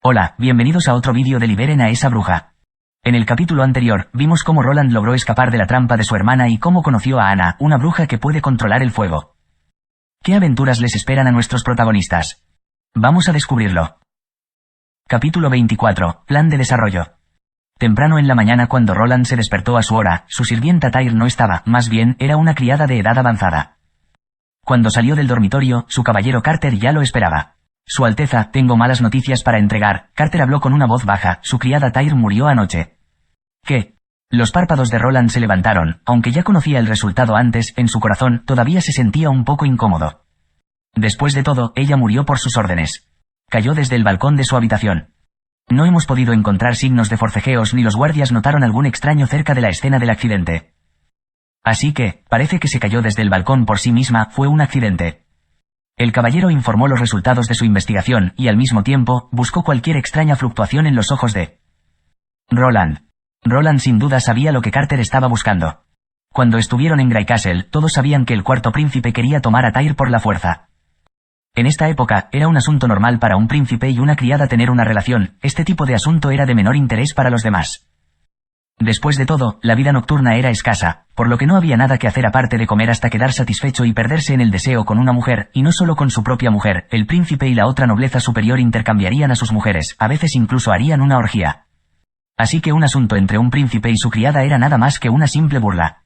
Hola, bienvenidos a otro vídeo de Liberen a esa bruja. En el capítulo anterior, vimos cómo Roland logró escapar de la trampa de su hermana y cómo conoció a Anna, una bruja que puede controlar el fuego. ¿Qué aventuras les esperan a nuestros protagonistas? Vamos a descubrirlo. Capítulo 24, Plan de desarrollo. Temprano en la mañana cuando Roland se despertó a su hora, su sirvienta Tyr no estaba, más bien, era una criada de edad avanzada. Cuando salió del dormitorio, su caballero Carter ya lo esperaba. Su Alteza, tengo malas noticias para entregar. Carter habló con una voz baja, su criada Tyr murió anoche. ¿Qué? Los párpados de Roland se levantaron, aunque ya conocía el resultado antes, en su corazón todavía se sentía un poco incómodo. Después de todo, ella murió por sus órdenes. Cayó desde el balcón de su habitación. No hemos podido encontrar signos de forcejeos ni los guardias notaron algún extraño cerca de la escena del accidente. Así que, parece que se cayó desde el balcón por sí misma, fue un accidente. El caballero informó los resultados de su investigación y al mismo tiempo, buscó cualquier extraña fluctuación en los ojos de Roland. Roland sin duda sabía lo que Carter estaba buscando. Cuando estuvieron en Grey Castle, todos sabían que el cuarto príncipe quería tomar a Tyr por la fuerza. En esta época, era un asunto normal para un príncipe y una criada tener una relación, este tipo de asunto era de menor interés para los demás. Después de todo, la vida nocturna era escasa, por lo que no había nada que hacer aparte de comer hasta quedar satisfecho y perderse en el deseo con una mujer, y no solo con su propia mujer, el príncipe y la otra nobleza superior intercambiarían a sus mujeres, a veces incluso harían una orgía. Así que un asunto entre un príncipe y su criada era nada más que una simple burla.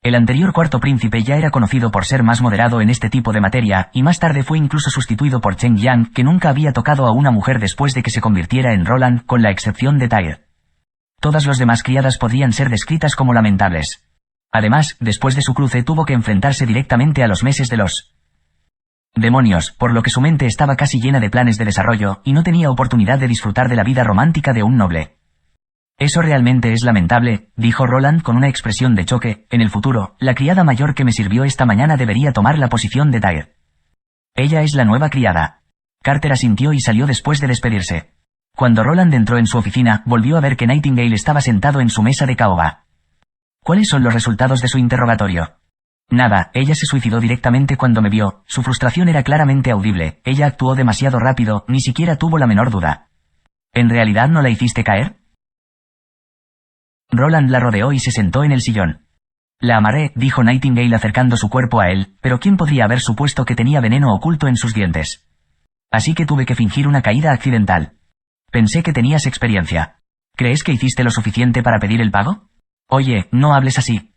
El anterior cuarto príncipe ya era conocido por ser más moderado en este tipo de materia, y más tarde fue incluso sustituido por Chen Yang, que nunca había tocado a una mujer después de que se convirtiera en Roland, con la excepción de Tyr. Todas las demás criadas podrían ser descritas como lamentables. Además, después de su cruce tuvo que enfrentarse directamente a los meses de los demonios, por lo que su mente estaba casi llena de planes de desarrollo, y no tenía oportunidad de disfrutar de la vida romántica de un noble. Eso realmente es lamentable, dijo Roland con una expresión de choque. En el futuro, la criada mayor que me sirvió esta mañana debería tomar la posición de Tyr. Ella es la nueva criada. Carter asintió y salió después de despedirse. Cuando Roland entró en su oficina, volvió a ver que Nightingale estaba sentado en su mesa de caoba. ¿Cuáles son los resultados de su interrogatorio? Nada, ella se suicidó directamente cuando me vio, su frustración era claramente audible, ella actuó demasiado rápido, ni siquiera tuvo la menor duda. ¿En realidad no la hiciste caer? Roland la rodeó y se sentó en el sillón. La amarré, dijo Nightingale acercando su cuerpo a él, pero ¿quién podría haber supuesto que tenía veneno oculto en sus dientes? Así que tuve que fingir una caída accidental. Pensé que tenías experiencia. ¿Crees que hiciste lo suficiente para pedir el pago? Oye, no hables así.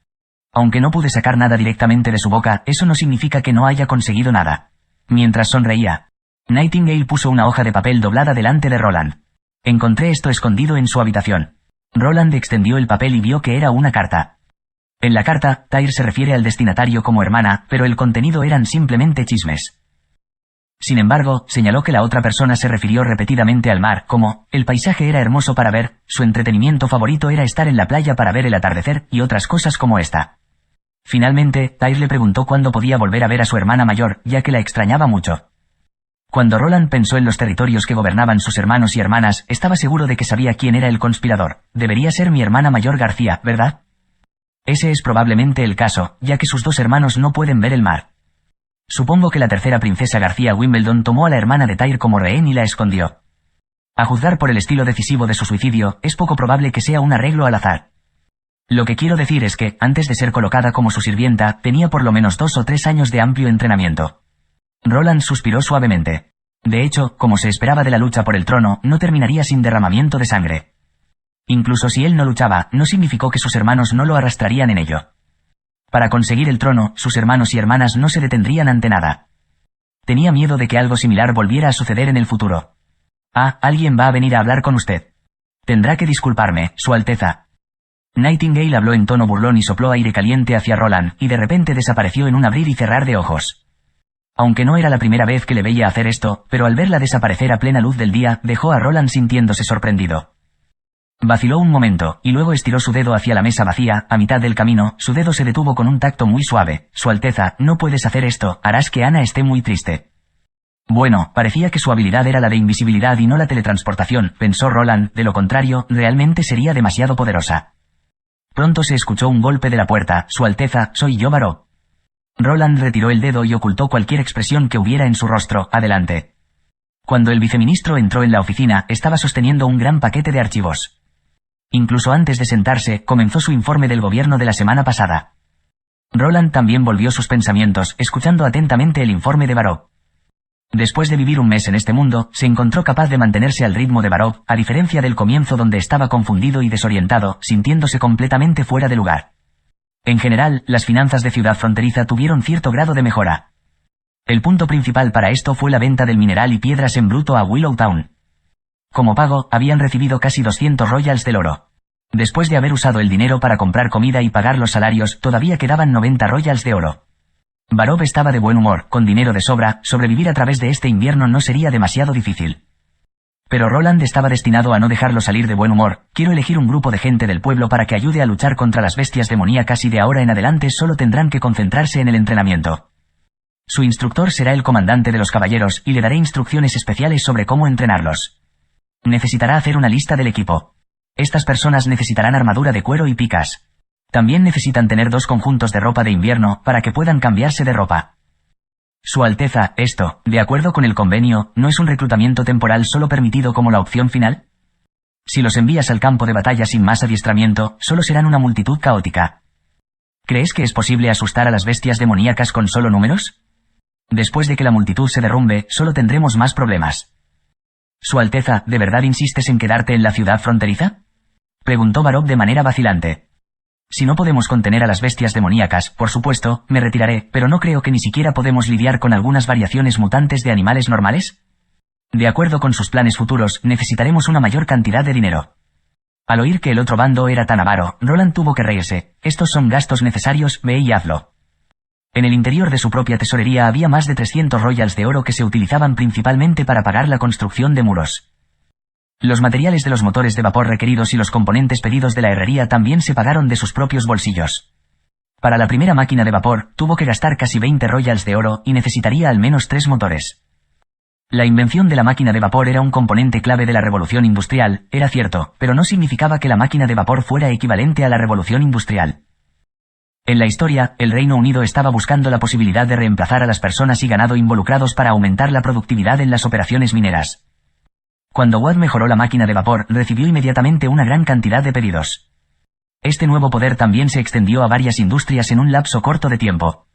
Aunque no pude sacar nada directamente de su boca, eso no significa que no haya conseguido nada. Mientras sonreía, Nightingale puso una hoja de papel doblada delante de Roland. Encontré esto escondido en su habitación. Roland extendió el papel y vio que era una carta. En la carta, Tyr se refiere al destinatario como hermana, pero el contenido eran simplemente chismes. Sin embargo, señaló que la otra persona se refirió repetidamente al mar, como, el paisaje era hermoso para ver, su entretenimiento favorito era estar en la playa para ver el atardecer, y otras cosas como esta. Finalmente, Tyr le preguntó cuándo podía volver a ver a su hermana mayor, ya que la extrañaba mucho. Cuando Roland pensó en los territorios que gobernaban sus hermanos y hermanas, estaba seguro de que sabía quién era el conspirador. Debería ser mi hermana mayor García, ¿verdad? Ese es probablemente el caso, ya que sus dos hermanos no pueden ver el mar. Supongo que la tercera princesa García Wimbledon tomó a la hermana de Tyr como rehén y la escondió. A juzgar por el estilo decisivo de su suicidio, es poco probable que sea un arreglo al azar. Lo que quiero decir es que, antes de ser colocada como su sirvienta, tenía por lo menos 2 o 3 años de amplio entrenamiento. Roland suspiró suavemente. De hecho, como se esperaba de la lucha por el trono, no terminaría sin derramamiento de sangre. Incluso si él no luchaba, no significó que sus hermanos no lo arrastrarían en ello. Para conseguir el trono, sus hermanos y hermanas no se detendrían ante nada. Tenía miedo de que algo similar volviera a suceder en el futuro. Ah, alguien va a venir a hablar con usted. Tendrá que disculparme, Su Alteza. Nightingale habló en tono burlón y sopló aire caliente hacia Roland, y de repente desapareció en un abrir y cerrar de ojos. Aunque no era la primera vez que le veía hacer esto, pero al verla desaparecer a plena luz del día, dejó a Roland sintiéndose sorprendido. Vaciló un momento, y luego estiró su dedo hacia la mesa vacía. A mitad del camino, su dedo se detuvo con un tacto muy suave. Su Alteza, no puedes hacer esto, harás que Anna esté muy triste. Bueno, parecía que su habilidad era la de invisibilidad y no la teletransportación, pensó Roland, de lo contrario, realmente sería demasiado poderosa. Pronto se escuchó un golpe de la puerta. Su Alteza, soy yo Baró. Roland retiró el dedo y ocultó cualquier expresión que hubiera en su rostro. Adelante. Cuando el viceministro entró en la oficina, estaba sosteniendo un gran paquete de archivos. Incluso antes de sentarse, comenzó su informe del gobierno de la semana pasada. Roland también volvió sus pensamientos, escuchando atentamente el informe de Barov. Después de vivir un mes en este mundo, se encontró capaz de mantenerse al ritmo de Barov, a diferencia del comienzo donde estaba confundido y desorientado, sintiéndose completamente fuera de lugar. En general, las finanzas de Ciudad Fronteriza tuvieron cierto grado de mejora. El punto principal para esto fue la venta del mineral y piedras en bruto a Willowtown. Como pago, habían recibido casi 200 royals del oro. Después de haber usado el dinero para comprar comida y pagar los salarios, todavía quedaban 90 royals de oro. Barov estaba de buen humor, con dinero de sobra, sobrevivir a través de este invierno no sería demasiado difícil. Pero Roland estaba destinado a no dejarlo salir de buen humor. Quiero elegir un grupo de gente del pueblo para que ayude a luchar contra las bestias demoníacas y de ahora en adelante solo tendrán que concentrarse en el entrenamiento. Su instructor será el comandante de los caballeros y le daré instrucciones especiales sobre cómo entrenarlos. Necesitará hacer una lista del equipo. Estas personas necesitarán armadura de cuero y picas. También necesitan tener 2 conjuntos de ropa de invierno para que puedan cambiarse de ropa. Su Alteza, esto, de acuerdo con el convenio, ¿no es un reclutamiento temporal solo permitido como la opción final? Si los envías al campo de batalla sin más adiestramiento, solo serán una multitud caótica. ¿Crees que es posible asustar a las bestias demoníacas con solo números? Después de que la multitud se derrumbe, solo tendremos más problemas. Su Alteza, ¿de verdad insistes en quedarte en la ciudad fronteriza? Preguntó Barov de manera vacilante. Si no podemos contener a las bestias demoníacas, por supuesto, me retiraré, pero no creo que ni siquiera podemos lidiar con algunas variaciones mutantes de animales normales. De acuerdo con sus planes futuros, necesitaremos una mayor cantidad de dinero. Al oír que el otro bando era tan avaro, Roland tuvo que reírse. Estos son gastos necesarios, ve y hazlo. En el interior de su propia tesorería había más de 300 royals de oro que se utilizaban principalmente para pagar la construcción de muros. Los materiales de los motores de vapor requeridos y los componentes pedidos de la herrería también se pagaron de sus propios bolsillos. Para la primera máquina de vapor, tuvo que gastar casi 20 royals de oro y necesitaría al menos 3 motores. La invención de la máquina de vapor era un componente clave de la revolución industrial, era cierto, pero no significaba que la máquina de vapor fuera equivalente a la revolución industrial. En la historia, el Reino Unido estaba buscando la posibilidad de reemplazar a las personas y ganado involucrados para aumentar la productividad en las operaciones mineras. Cuando Watt mejoró la máquina de vapor, recibió inmediatamente una gran cantidad de pedidos. Este nuevo poder también se extendió a varias industrias en un lapso corto de tiempo.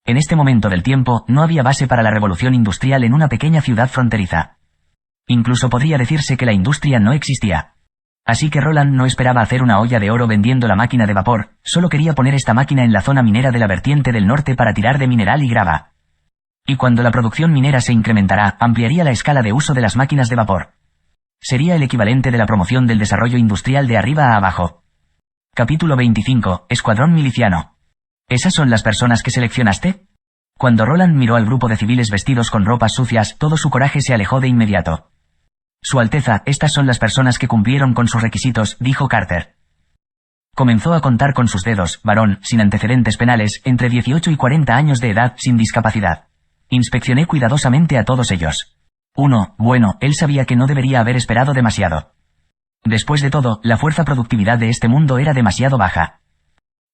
En este momento del tiempo, no había base para la revolución industrial en una pequeña ciudad fronteriza. Incluso podría decirse que la industria no existía. Así que Roland no esperaba hacer una olla de oro vendiendo la máquina de vapor, solo quería poner esta máquina en la zona minera de la vertiente del norte para tirar de mineral y grava. Y cuando la producción minera se incrementará, ampliaría la escala de uso de las máquinas de vapor. Sería el equivalente de la promoción del desarrollo industrial de arriba a abajo. Capítulo 25, Escuadrón Miliciano. ¿Esas son las personas que seleccionaste? Cuando Roland miró al grupo de civiles vestidos con ropas sucias, todo su coraje se alejó de inmediato. Su Alteza, estas son las personas que cumplieron con sus requisitos, dijo Carter. Comenzó a contar con sus dedos, varón, sin antecedentes penales, entre 18 y 40 años de edad, sin discapacidad. Inspeccioné cuidadosamente a todos ellos. Bueno, él sabía que no debería haber esperado demasiado. Después de todo, la fuerza productividad de este mundo era demasiado baja.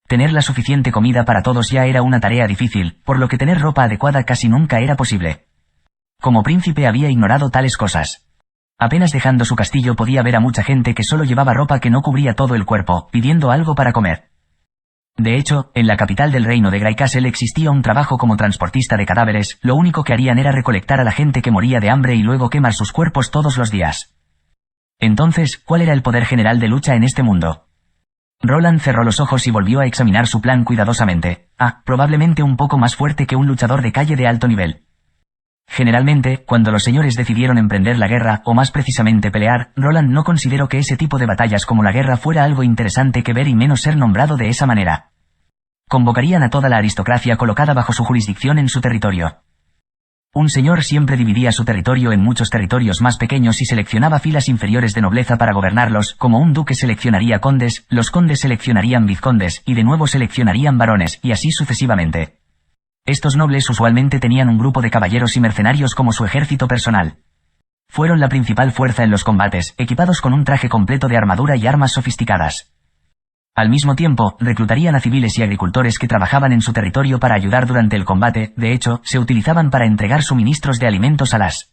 Tener la suficiente comida para todos ya era una tarea difícil, por lo que tener ropa adecuada casi nunca era posible. Como príncipe había ignorado tales cosas. Apenas dejando su castillo podía ver a mucha gente que solo llevaba ropa que no cubría todo el cuerpo, pidiendo algo para comer. De hecho, en la capital del reino de Greycastle existía un trabajo como transportista de cadáveres, lo único que harían era recolectar a la gente que moría de hambre y luego quemar sus cuerpos todos los días. Entonces, ¿cuál era el poder general de lucha en este mundo? Roland cerró los ojos y volvió a examinar su plan cuidadosamente. Probablemente un poco más fuerte que un luchador de calle de alto nivel. Generalmente, cuando los señores decidieron emprender la guerra, o más precisamente pelear, Roland no consideró que ese tipo de batallas como la guerra fuera algo interesante que ver y menos ser nombrado de esa manera. Convocarían a toda la aristocracia colocada bajo su jurisdicción en su territorio. Un señor siempre dividía su territorio en muchos territorios más pequeños y seleccionaba filas inferiores de nobleza para gobernarlos, como un duque seleccionaría condes, los condes seleccionarían vizcondes, y de nuevo seleccionarían barones, y así sucesivamente. Estos nobles usualmente tenían un grupo de caballeros y mercenarios como su ejército personal. Fueron la principal fuerza en los combates, equipados con un traje completo de armadura y armas sofisticadas. Al mismo tiempo, reclutarían a civiles y agricultores que trabajaban en su territorio para ayudar durante el combate, de hecho, se utilizaban para entregar suministros de alimentos a las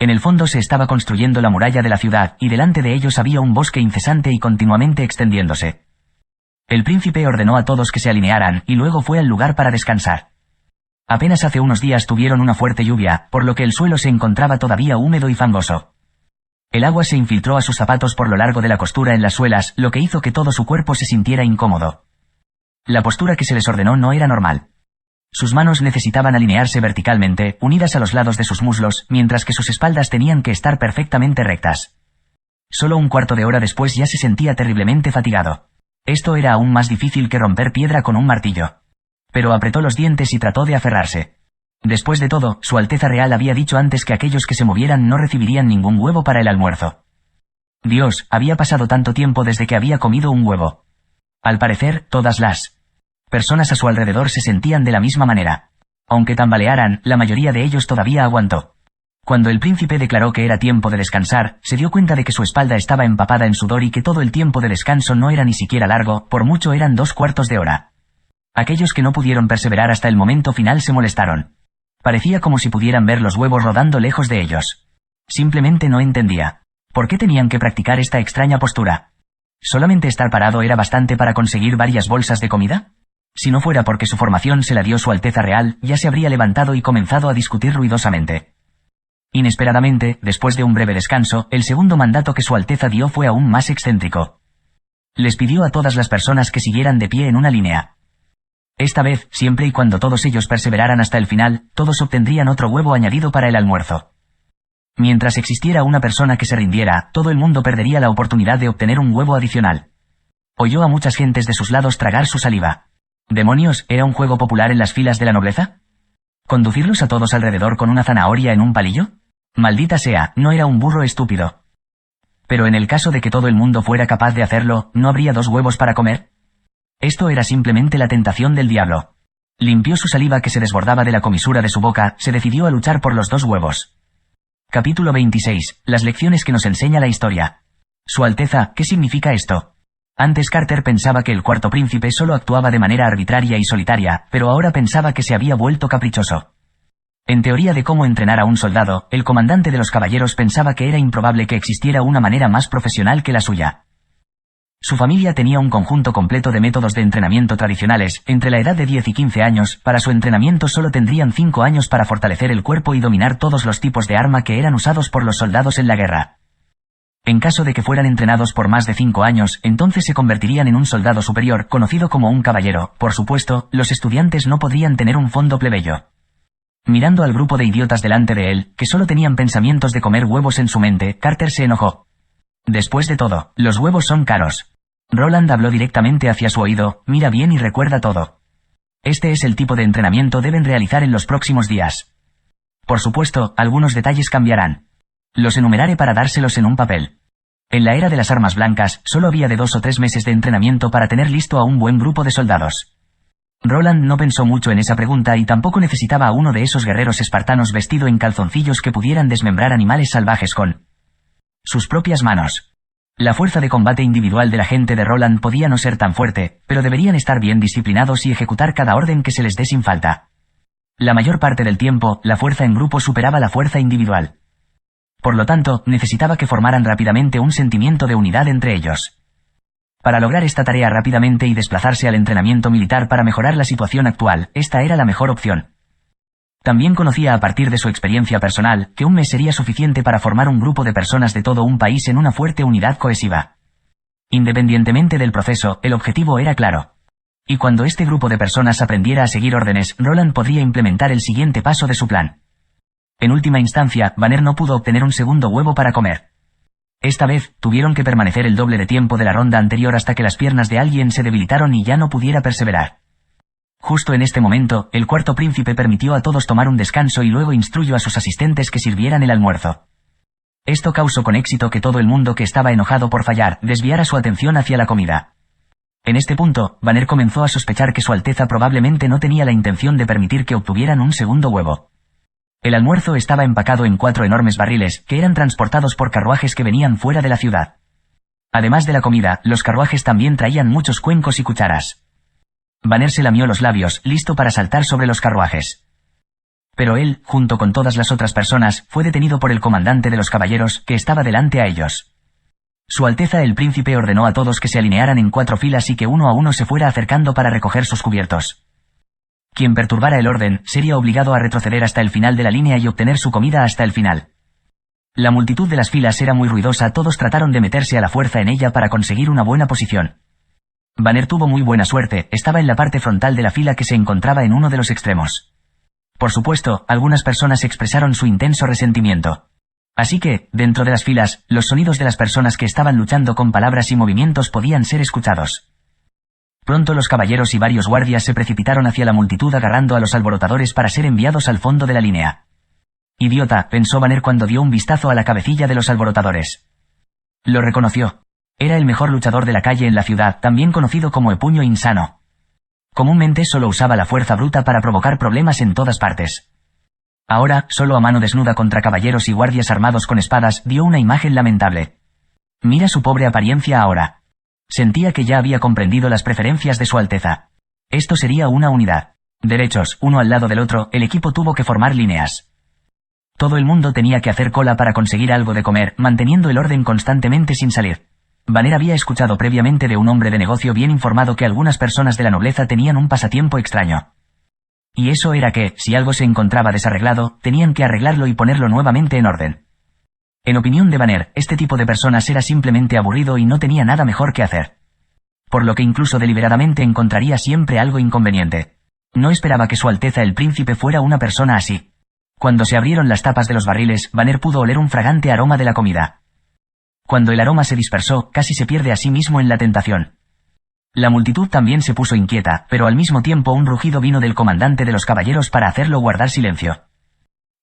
En el fondo se estaba construyendo la muralla de la ciudad, y delante de ellos había un bosque incesante y continuamente extendiéndose. El príncipe ordenó a todos que se alinearan, y luego fue al lugar para descansar. Apenas hace unos días tuvieron una fuerte lluvia, por lo que el suelo se encontraba todavía húmedo y fangoso. El agua se infiltró a sus zapatos por lo largo de la costura en las suelas, lo que hizo que todo su cuerpo se sintiera incómodo. La postura que se les ordenó no era normal. Sus manos necesitaban alinearse verticalmente, unidas a los lados de sus muslos, mientras que sus espaldas tenían que estar perfectamente rectas. Solo un cuarto de hora después ya se sentía terriblemente fatigado. Esto era aún más difícil que romper piedra con un martillo. Pero apretó los dientes y trató de aferrarse. Después de todo, Su Alteza Real había dicho antes que aquellos que se movieran no recibirían ningún huevo para el almuerzo. Dios, había pasado tanto tiempo desde que había comido un huevo. Al parecer, todas las personas a su alrededor se sentían de la misma manera. Aunque tambalearan, la mayoría de ellos todavía aguantó. Cuando el príncipe declaró que era tiempo de descansar, se dio cuenta de que su espalda estaba empapada en sudor y que todo el tiempo de descanso no era ni siquiera largo, por mucho eran 2/4 de hora. Aquellos que no pudieron perseverar hasta el momento final se molestaron. Parecía como si pudieran ver los huevos rodando lejos de ellos. Simplemente no entendía. ¿Por qué tenían que practicar esta extraña postura? ¿Solamente estar parado era bastante para conseguir varias bolsas de comida? Si no fuera porque su formación se la dio Su Alteza Real, ya se habría levantado y comenzado a discutir ruidosamente. Inesperadamente, después de un breve descanso, el segundo mandato que Su Alteza dio fue aún más excéntrico. Les pidió a todas las personas que siguieran de pie en una línea. Esta vez, siempre y cuando todos ellos perseveraran hasta el final, todos obtendrían otro huevo añadido para el almuerzo. Mientras existiera una persona que se rindiera, todo el mundo perdería la oportunidad de obtener un huevo adicional. Oyó a muchas gentes de sus lados tragar su saliva. ¿Demonios, era un juego popular en las filas de la nobleza? ¿Conducirlos a todos alrededor con una zanahoria en un palillo? Maldita sea, no era un burro estúpido. Pero en el caso de que todo el mundo fuera capaz de hacerlo, ¿no habría 2 huevos para comer? Esto era simplemente la tentación del diablo. Limpió su saliva que se desbordaba de la comisura de su boca, se decidió a luchar por los 2 huevos. Capítulo 26. Las lecciones que nos enseña la historia. Su Alteza, ¿qué significa esto? Antes Carter pensaba que el cuarto príncipe solo actuaba de manera arbitraria y solitaria, pero ahora pensaba que se había vuelto caprichoso. En teoría de cómo entrenar a un soldado, el comandante de los caballeros pensaba que era improbable que existiera una manera más profesional que la suya. Su familia tenía un conjunto completo de métodos de entrenamiento tradicionales. Entre la edad de 10 y 15 años, para su entrenamiento solo tendrían 5 años para fortalecer el cuerpo y dominar todos los tipos de arma que eran usados por los soldados en la guerra. En caso de que fueran entrenados por más de 5 años, entonces se convertirían en un soldado superior, conocido como un caballero. Por supuesto, los estudiantes no podrían tener un fondo plebeyo. Mirando al grupo de idiotas delante de él, que solo tenían pensamientos de comer huevos en su mente, Carter se enojó. Después de todo, los huevos son caros. Roland habló directamente hacia su oído, mira bien y recuerda todo. Este es el tipo de entrenamiento deben realizar en los próximos días. Por supuesto, algunos detalles cambiarán. Los enumeraré para dárselos en un papel. En la era de las armas blancas, solo había de 2 o 3 meses de entrenamiento para tener listo a un buen grupo de soldados. Roland no pensó mucho en esa pregunta y tampoco necesitaba a uno de esos guerreros espartanos vestido en calzoncillos que pudieran desmembrar animales salvajes con sus propias manos. La fuerza de combate individual de la gente de Roland podía no ser tan fuerte, pero deberían estar bien disciplinados y ejecutar cada orden que se les dé sin falta. La mayor parte del tiempo, la fuerza en grupo superaba la fuerza individual. Por lo tanto, necesitaba que formaran rápidamente un sentimiento de unidad entre ellos. Para lograr esta tarea rápidamente y desplazarse al entrenamiento militar para mejorar la situación actual, esta era la mejor opción. También conocía a partir de su experiencia personal, que un mes sería suficiente para formar un grupo de personas de todo un país en una fuerte unidad cohesiva. Independientemente del proceso, el objetivo era claro. Y cuando este grupo de personas aprendiera a seguir órdenes, Roland podría implementar el siguiente paso de su plan. En última instancia, Banner no pudo obtener un segundo huevo para comer. Esta vez, tuvieron que permanecer el doble de tiempo de la ronda anterior hasta que las piernas de alguien se debilitaron y ya no pudiera perseverar. Justo en este momento, el cuarto príncipe permitió a todos tomar un descanso y luego instruyó a sus asistentes que sirvieran el almuerzo. Esto causó con éxito que todo el mundo que estaba enojado por fallar, desviara su atención hacia la comida. En este punto, Banner comenzó a sospechar que Su Alteza probablemente no tenía la intención de permitir que obtuvieran un segundo huevo. El almuerzo estaba empacado en 4 enormes barriles, que eran transportados por carruajes que venían fuera de la ciudad. Además de la comida, los carruajes también traían muchos cuencos y cucharas. Banner se lamió los labios, listo para saltar sobre los carruajes. Pero él, junto con todas las otras personas, fue detenido por el comandante de los caballeros, que estaba delante a ellos. Su Alteza el Príncipe ordenó a todos que se alinearan en 4 filas y que uno a uno se fuera acercando para recoger sus cubiertos. Quien perturbara el orden, sería obligado a retroceder hasta el final de la línea y obtener su comida hasta el final. La multitud de las filas era muy ruidosa, todos trataron de meterse a la fuerza en ella para conseguir una buena posición. Banner tuvo muy buena suerte, estaba en la parte frontal de la fila que se encontraba en uno de los extremos. Por supuesto, algunas personas expresaron su intenso resentimiento. Así que, dentro de las filas, los sonidos de las personas que estaban luchando con palabras y movimientos podían ser escuchados. Pronto los caballeros y varios guardias se precipitaron hacia la multitud agarrando a los alborotadores para ser enviados al fondo de la línea. Idiota, pensó Banner cuando dio un vistazo a la cabecilla de los alborotadores. Lo reconoció. Era el mejor luchador de la calle en la ciudad, también conocido como el Puño Insano. Comúnmente solo usaba la fuerza bruta para provocar problemas en todas partes. Ahora, solo a mano desnuda contra caballeros y guardias armados con espadas, dio una imagen lamentable. Mira su pobre apariencia ahora. Sentía que ya había comprendido las preferencias de su Alteza. Esto sería una unidad. Derechos, uno al lado del otro, el equipo tuvo que formar líneas. Todo el mundo tenía que hacer cola para conseguir algo de comer, manteniendo el orden constantemente sin salir. Banner había escuchado previamente de un hombre de negocio bien informado que algunas personas de la nobleza tenían un pasatiempo extraño. Y eso era que, si algo se encontraba desarreglado, tenían que arreglarlo y ponerlo nuevamente en orden. En opinión de Banner, este tipo de personas era simplemente aburrido y no tenía nada mejor que hacer. Por lo que incluso deliberadamente encontraría siempre algo inconveniente. No esperaba que su Alteza el Príncipe fuera una persona así. Cuando se abrieron las tapas de los barriles, Banner pudo oler un fragante aroma de la comida. Cuando el aroma se dispersó, casi se pierde a sí mismo en la tentación. La multitud también se puso inquieta, pero al mismo tiempo un rugido vino del comandante de los caballeros para hacerlo guardar silencio.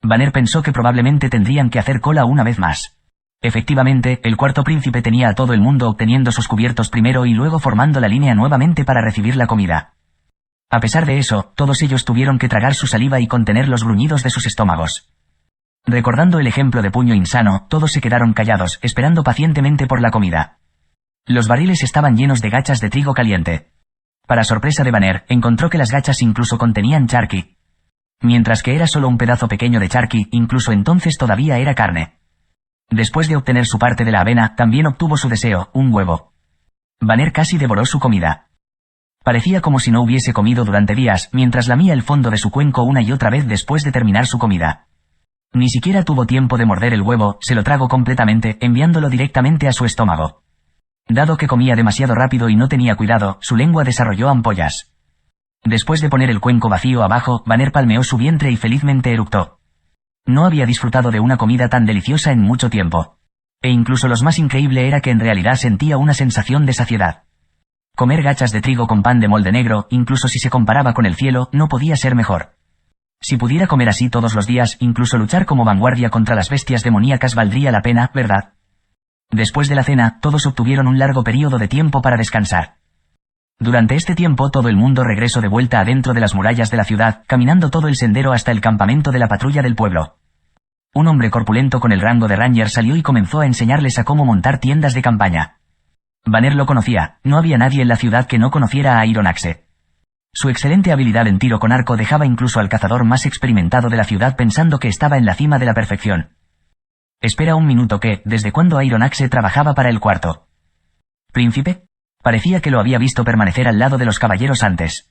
Banner pensó que probablemente tendrían que hacer cola una vez más. Efectivamente, el cuarto príncipe tenía a todo el mundo obteniendo sus cubiertos primero y luego formando la línea nuevamente para recibir la comida. A pesar de eso, todos ellos tuvieron que tragar su saliva y contener los gruñidos de sus estómagos. Recordando el ejemplo de Puño Insano, todos se quedaron callados, esperando pacientemente por la comida. Los barriles estaban llenos de gachas de trigo caliente. Para sorpresa de Banner, encontró que las gachas incluso contenían charqui. Mientras que era solo un pedazo pequeño de charqui, incluso entonces todavía era carne. Después de obtener su parte de la avena, también obtuvo su deseo, un huevo. Banner casi devoró su comida. Parecía como si no hubiese comido durante días, mientras lamía el fondo de su cuenco una y otra vez después de terminar su comida. Ni siquiera tuvo tiempo de morder el huevo, se lo tragó completamente, enviándolo directamente a su estómago. Dado que comía demasiado rápido y no tenía cuidado, su lengua desarrolló ampollas. Después de poner el cuenco vacío abajo, Banner palmeó su vientre y felizmente eructó. No había disfrutado de una comida tan deliciosa en mucho tiempo. E incluso lo más increíble era que en realidad sentía una sensación de saciedad. Comer gachas de trigo con pan de molde negro, incluso si se comparaba con el cielo, no podía ser mejor. Si pudiera comer así todos los días, incluso luchar como vanguardia contra las bestias demoníacas valdría la pena, ¿verdad? Después de la cena, todos obtuvieron un largo período de tiempo para descansar. Durante este tiempo todo el mundo regresó de vuelta adentro de las murallas de la ciudad, caminando todo el sendero hasta el campamento de la patrulla del pueblo. Un hombre corpulento con el rango de Ranger salió y comenzó a enseñarles a cómo montar tiendas de campaña. Banner lo conocía, no había nadie en la ciudad que no conociera a Iron Axe. Su excelente habilidad en tiro con arco dejaba incluso al cazador más experimentado de la ciudad pensando que estaba en la cima de la perfección. Espera un minuto, ¿desde cuándo Iron Axe trabajaba para el cuarto príncipe? Parecía que lo había visto permanecer al lado de los caballeros antes.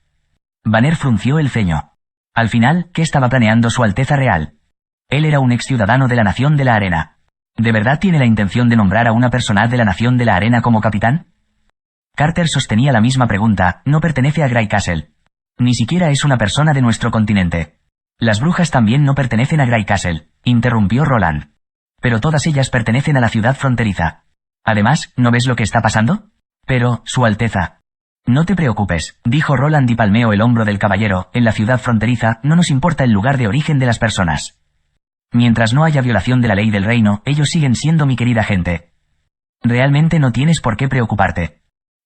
Banner frunció el ceño. Al final, ¿qué estaba planeando su Alteza Real? Él era un ex ciudadano de la Nación de la Arena. ¿De verdad tiene la intención de nombrar a una persona de la Nación de la Arena como capitán? Carter sostenía la misma pregunta, no pertenece a Grey Castle. Ni siquiera es una persona de nuestro continente. Las brujas también no pertenecen a Grey Castle, interrumpió Roland. Pero todas ellas pertenecen a la ciudad fronteriza. Además, ¿no ves lo que está pasando? Pero, Su Alteza. No te preocupes, dijo Roland y palmeó el hombro del caballero, en la ciudad fronteriza no nos importa el lugar de origen de las personas. Mientras no haya violación de la ley del reino, ellos siguen siendo mi querida gente. Realmente no tienes por qué preocuparte.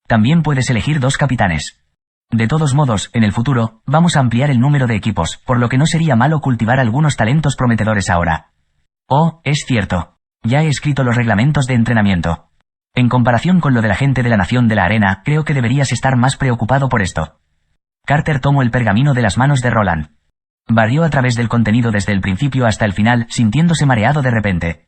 También puedes elegir 2 capitanes. De todos modos, en el futuro, vamos a ampliar el número de equipos, por lo que no sería malo cultivar algunos talentos prometedores ahora. Oh, es cierto. Ya he escrito los reglamentos de entrenamiento. En comparación con lo de la gente de la Nación de la Arena, creo que deberías estar más preocupado por esto. Carter tomó el pergamino de las manos de Roland. Barrió a través del contenido desde el principio hasta el final, sintiéndose mareado de repente.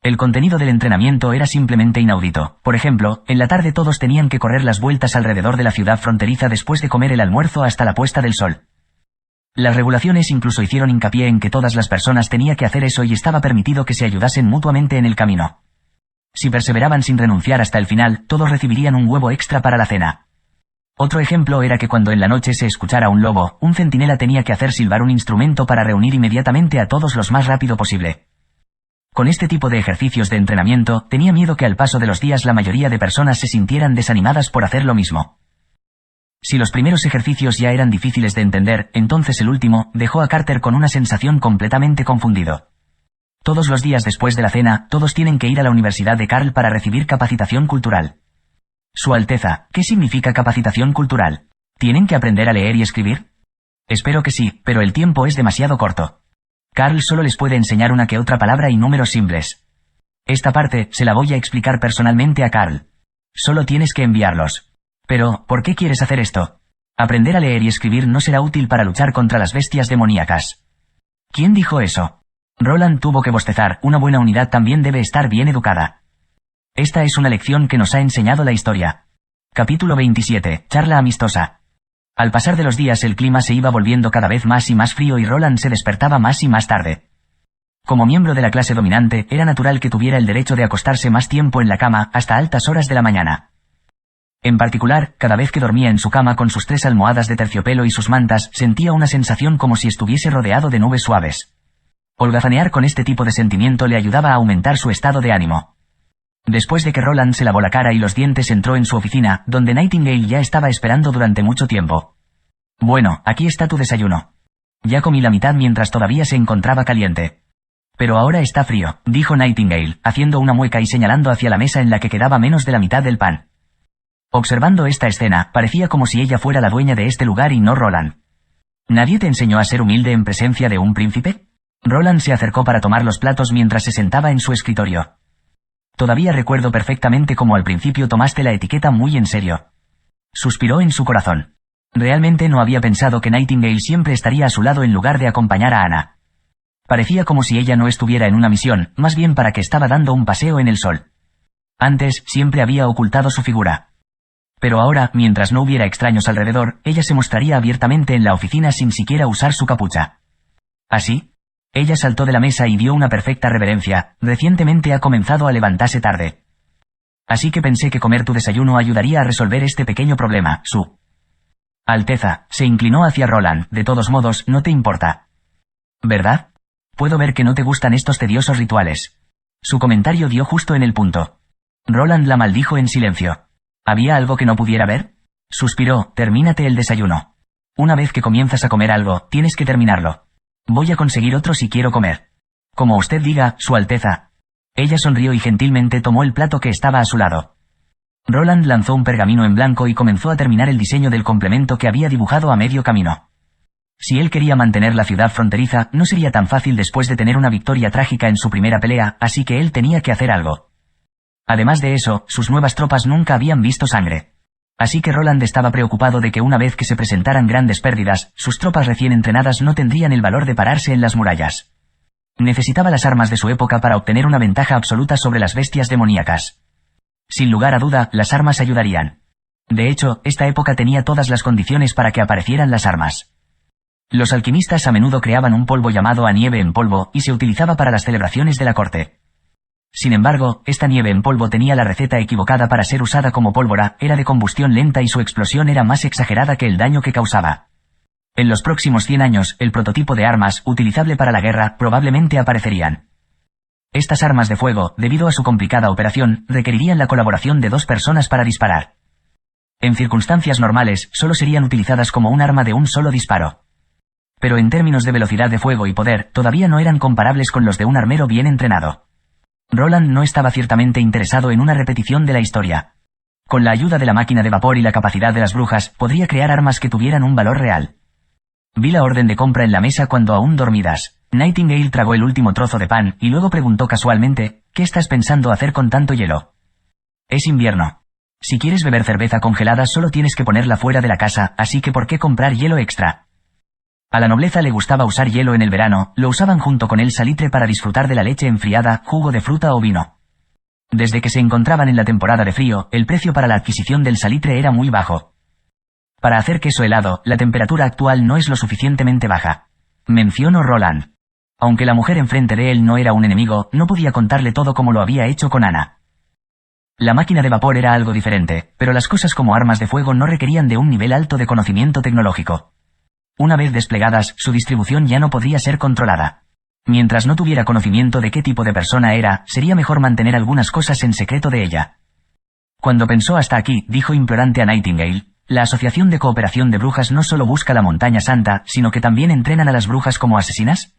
El contenido del entrenamiento era simplemente inaudito. Por ejemplo, en la tarde todos tenían que correr las vueltas alrededor de la ciudad fronteriza después de comer el almuerzo hasta la puesta del sol. Las regulaciones incluso hicieron hincapié en que todas las personas tenían que hacer eso y estaba permitido que se ayudasen mutuamente en el camino. Si perseveraban sin renunciar hasta el final, todos recibirían un huevo extra para la cena. Otro ejemplo era que cuando en la noche se escuchara un lobo, un centinela tenía que hacer silbar un instrumento para reunir inmediatamente a todos lo más rápido posible. Con este tipo de ejercicios de entrenamiento, tenía miedo que al paso de los días la mayoría de personas se sintieran desanimadas por hacer lo mismo. Si los primeros ejercicios ya eran difíciles de entender, entonces el último dejó a Carter con una sensación completamente confundido. Todos los días después de la cena, todos tienen que ir a la Universidad de Carl para recibir capacitación cultural. Su Alteza, ¿qué significa capacitación cultural? ¿Tienen que aprender a leer y escribir? Espero que sí, pero el tiempo es demasiado corto. Carl solo les puede enseñar una que otra palabra y números simples. Esta parte se la voy a explicar personalmente a Carl. Solo tienes que enviarlos. Pero, ¿por qué quieres hacer esto? Aprender a leer y escribir no será útil para luchar contra las bestias demoníacas. ¿Quién dijo eso? Roland tuvo que bostezar. Una buena unidad también debe estar bien educada. Esta es una lección que nos ha enseñado la historia. Capítulo 27. Charla amistosa. Al pasar de los días el clima se iba volviendo cada vez más y más frío y Roland se despertaba más y más tarde. Como miembro de la clase dominante, era natural que tuviera el derecho de acostarse más tiempo en la cama, hasta altas horas de la mañana. En particular, cada vez que dormía en su cama con sus 3 almohadas de terciopelo y sus mantas, sentía una sensación como si estuviese rodeado de nubes suaves. Holgazanear con este tipo de sentimiento le ayudaba a aumentar su estado de ánimo. Después de que Roland se lavó la cara y los dientes, entró en su oficina, donde Nightingale ya estaba esperando durante mucho tiempo. Bueno, aquí está tu desayuno. Ya comí la mitad mientras todavía se encontraba caliente. Pero ahora está frío, dijo Nightingale, haciendo una mueca y señalando hacia la mesa en la que quedaba menos de la mitad del pan. Observando esta escena, parecía como si ella fuera la dueña de este lugar y no Roland. ¿Nadie te enseñó a ser humilde en presencia de un príncipe? Roland se acercó para tomar los platos mientras se sentaba en su escritorio. Todavía recuerdo perfectamente cómo al principio tomaste la etiqueta muy en serio. Suspiró en su corazón. Realmente no había pensado que Nightingale siempre estaría a su lado en lugar de acompañar a Anna. Parecía como si ella no estuviera en una misión, más bien para que estaba dando un paseo en el sol. Antes, siempre había ocultado su figura. Pero ahora, mientras no hubiera extraños alrededor, ella se mostraría abiertamente en la oficina sin siquiera usar su capucha. ¿Así? Ella saltó de la mesa y dio una perfecta reverencia. Recientemente ha comenzado a levantarse tarde. Así que pensé que comer tu desayuno ayudaría a resolver este pequeño problema, Su Alteza. Se inclinó hacia Roland. De todos modos, no te importa. ¿Verdad? Puedo ver que no te gustan estos tediosos rituales. Su comentario dio justo en el punto. Roland la maldijo en silencio. ¿Había algo que no pudiera ver? Suspiró. Termínate el desayuno. Una vez que comienzas a comer algo, tienes que terminarlo. Voy a conseguir otro si quiero comer. Como usted diga, Su Alteza. Ella sonrió y gentilmente tomó el plato que estaba a su lado. Roland lanzó un pergamino en blanco y comenzó a terminar el diseño del complemento que había dibujado a medio camino. Si él quería mantener la ciudad fronteriza, no sería tan fácil después de tener una victoria trágica en su primera pelea, así que él tenía que hacer algo. Además de eso, sus nuevas tropas nunca habían visto sangre. Así que Roland estaba preocupado de que una vez que se presentaran grandes pérdidas, sus tropas recién entrenadas no tendrían el valor de pararse en las murallas. Necesitaba las armas de su época para obtener una ventaja absoluta sobre las bestias demoníacas. Sin lugar a duda, las armas ayudarían. De hecho, esta época tenía todas las condiciones para que aparecieran las armas. Los alquimistas a menudo creaban un polvo llamado a nieve en polvo, y se utilizaba para las celebraciones de la corte. Sin embargo, esta nieve en polvo tenía la receta equivocada para ser usada como pólvora, era de combustión lenta y su explosión era más exagerada que el daño que causaba. En los próximos 100 años, el prototipo de armas, utilizable para la guerra, probablemente aparecerían. Estas armas de fuego, debido a su complicada operación, requerirían la colaboración de 2 personas para disparar. En circunstancias normales, solo serían utilizadas como un arma de un solo disparo. Pero en términos de velocidad de fuego y poder, todavía no eran comparables con los de un armero bien entrenado. Roland no estaba ciertamente interesado en una repetición de la historia. Con la ayuda de la máquina de vapor y la capacidad de las brujas, podría crear armas que tuvieran un valor real. Vi la orden de compra en la mesa cuando aún dormidas. Nightingale tragó el último trozo de pan, y luego preguntó casualmente, ¿qué estás pensando hacer con tanto hielo? Es invierno. Si quieres beber cerveza congelada solo tienes que ponerla fuera de la casa, así que ¿por qué comprar hielo extra? A la nobleza le gustaba usar hielo en el verano, lo usaban junto con el salitre para disfrutar de la leche enfriada, jugo de fruta o vino. Desde que se encontraban en la temporada de frío, el precio para la adquisición del salitre era muy bajo. Para hacer queso helado, la temperatura actual no es lo suficientemente baja. Mencionó Roland. Aunque la mujer enfrente de él no era un enemigo, no podía contarle todo como lo había hecho con Ana. La máquina de vapor era algo diferente, pero las cosas como armas de fuego no requerían de un nivel alto de conocimiento tecnológico. Una vez desplegadas, su distribución ya no podría ser controlada. Mientras no tuviera conocimiento de qué tipo de persona era, sería mejor mantener algunas cosas en secreto de ella. Cuando pensó hasta aquí, dijo implorante a Nightingale, la Asociación de Cooperación de Brujas no solo busca la Montaña Santa, sino que también entrenan a las brujas como asesinas.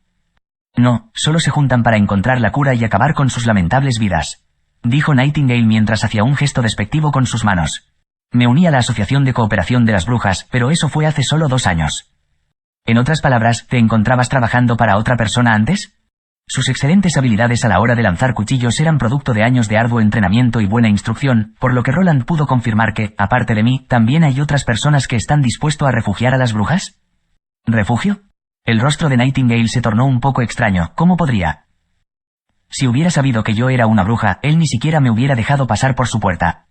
No, solo se juntan para encontrar la cura y acabar con sus lamentables vidas. Dijo Nightingale mientras hacía un gesto despectivo con sus manos. Me uní a la Asociación de Cooperación de las Brujas, pero eso fue hace solo 2 años. En otras palabras, ¿te encontrabas trabajando para otra persona antes? Sus excelentes habilidades a la hora de lanzar cuchillos eran producto de años de arduo entrenamiento y buena instrucción, por lo que Roland pudo confirmar que, aparte de mí, también hay otras personas que están dispuestos a refugiar a las brujas. ¿Refugio? El rostro de Nightingale se tornó un poco extraño. ¿Cómo podría? Si hubiera sabido que yo era una bruja, él ni siquiera me hubiera dejado pasar por su puerta.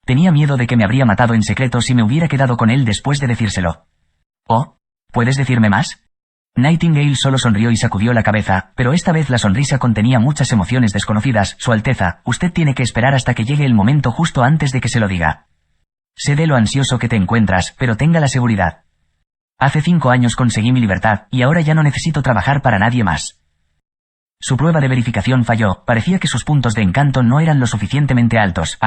Tenía miedo de que me habría matado en secreto si me hubiera quedado con él después de decírselo. ¿Oh? ¿Puedes decirme más? Nightingale solo sonrió y sacudió la cabeza, pero esta vez la sonrisa contenía muchas emociones desconocidas. Su Alteza, usted tiene que esperar hasta que llegue el momento justo antes de que se lo diga. Sé de lo ansioso que te encuentras, pero tenga la seguridad. Hace 5 años conseguí mi libertad, y ahora ya no necesito trabajar para nadie más. Su prueba de verificación falló, parecía que sus puntos de encanto no eran lo suficientemente altos.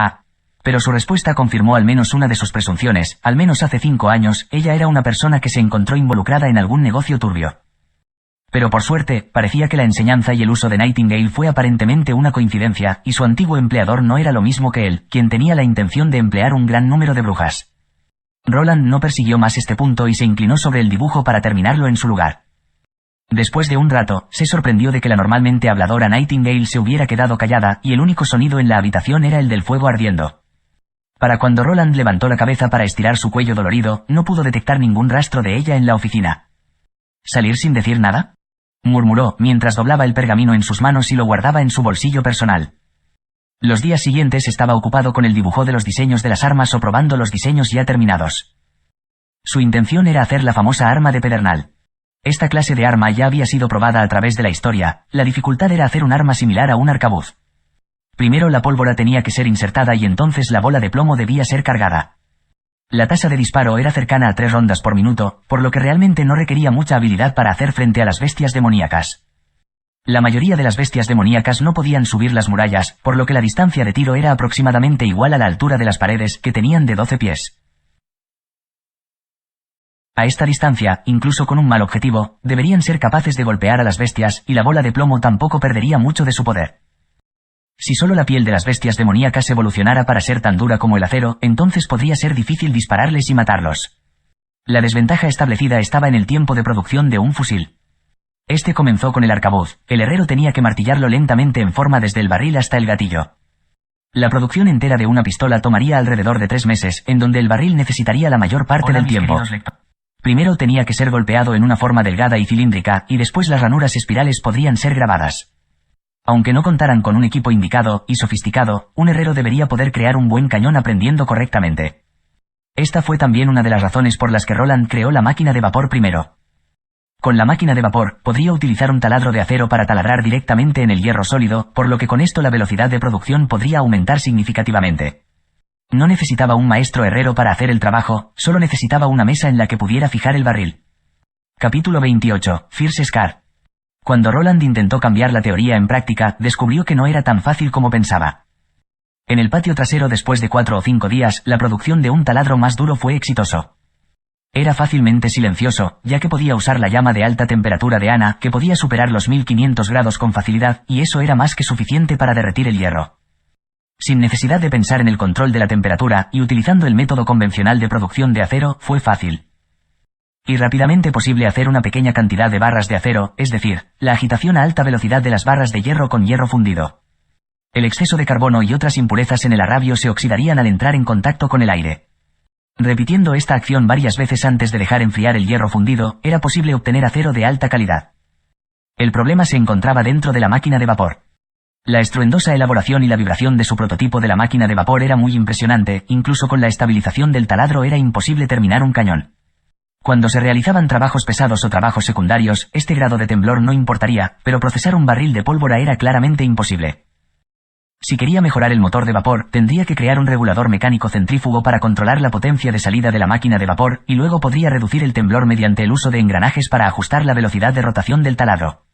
Pero su respuesta confirmó al menos una de sus presunciones, al menos hace 5 años, ella era una persona que se encontró involucrada en algún negocio turbio. Pero por suerte, parecía que la enseñanza y el uso de Nightingale fue aparentemente una coincidencia, y su antiguo empleador no era lo mismo que él, quien tenía la intención de emplear un gran número de brujas. Roland no persiguió más este punto y se inclinó sobre el dibujo para terminarlo en su lugar. Después de un rato, se sorprendió de que la normalmente habladora Nightingale se hubiera quedado callada, y el único sonido en la habitación era el del fuego ardiendo. Para cuando Roland levantó la cabeza para estirar su cuello dolorido, no pudo detectar ningún rastro de ella en la oficina. ¿Salir sin decir nada?, murmuró, mientras doblaba el pergamino en sus manos y lo guardaba en su bolsillo personal. Los días siguientes estaba ocupado con el dibujo de los diseños de las armas o probando los diseños ya terminados. Su intención era hacer la famosa arma de pedernal. Esta clase de arma ya había sido probada a través de la historia, la dificultad era hacer un arma similar a un arcabuz. Primero la pólvora tenía que ser insertada y entonces la bola de plomo debía ser cargada. La tasa de disparo era cercana a 3 rondas por minuto, por lo que realmente no requería mucha habilidad para hacer frente a las bestias demoníacas. La mayoría de las bestias demoníacas no podían subir las murallas, por lo que la distancia de tiro era aproximadamente igual a la altura de las paredes, que tenían de 12 pies. A esta distancia, incluso con un mal objetivo, deberían ser capaces de golpear a las bestias, y la bola de plomo tampoco perdería mucho de su poder. Si solo la piel de las bestias demoníacas evolucionara para ser tan dura como el acero, entonces podría ser difícil dispararles y matarlos. La desventaja establecida estaba en el tiempo de producción de un fusil. Este comenzó con el arcabuz, el herrero tenía que martillarlo lentamente en forma desde el barril hasta el gatillo. La producción entera de una pistola tomaría alrededor de 3 meses, en donde el barril necesitaría la mayor parte del tiempo. Primero tenía que ser golpeado en una forma delgada y cilíndrica, y después las ranuras espirales podrían ser grabadas. Aunque no contaran con un equipo indicado y sofisticado, un herrero debería poder crear un buen cañón aprendiendo correctamente. Esta fue también una de las razones por las que Roland creó la máquina de vapor primero. Con la máquina de vapor, podría utilizar un taladro de acero para taladrar directamente en el hierro sólido, por lo que con esto la velocidad de producción podría aumentar significativamente. No necesitaba un maestro herrero para hacer el trabajo, solo necesitaba una mesa en la que pudiera fijar el barril. Capítulo 28. Fierce Scar. Cuando Roland intentó cambiar la teoría en práctica, descubrió que no era tan fácil como pensaba. En el patio trasero después de 4 o 5 días, la producción de un taladro más duro fue exitoso. Era fácilmente silencioso, ya que podía usar la llama de alta temperatura de Ana, que podía superar los 1500 grados con facilidad, y eso era más que suficiente para derretir el hierro. Sin necesidad de pensar en el control de la temperatura, y utilizando el método convencional de producción de acero, fue fácil. Y rápidamente posible hacer una pequeña cantidad de barras de acero, es decir, la agitación a alta velocidad de las barras de hierro con hierro fundido. El exceso de carbono y otras impurezas en el arrabio se oxidarían al entrar en contacto con el aire. Repitiendo esta acción varias veces antes de dejar enfriar el hierro fundido, era posible obtener acero de alta calidad. El problema se encontraba dentro de la máquina de vapor. La estruendosa elaboración y la vibración de su prototipo de la máquina de vapor era muy impresionante, incluso con la estabilización del taladro era imposible terminar un cañón. Cuando se realizaban trabajos pesados o trabajos secundarios, este grado de temblor no importaría, pero procesar un barril de pólvora era claramente imposible. Si quería mejorar el motor de vapor, tendría que crear un regulador mecánico centrífugo para controlar la potencia de salida de la máquina de vapor, y luego podría reducir el temblor mediante el uso de engranajes para ajustar la velocidad de rotación del taladro.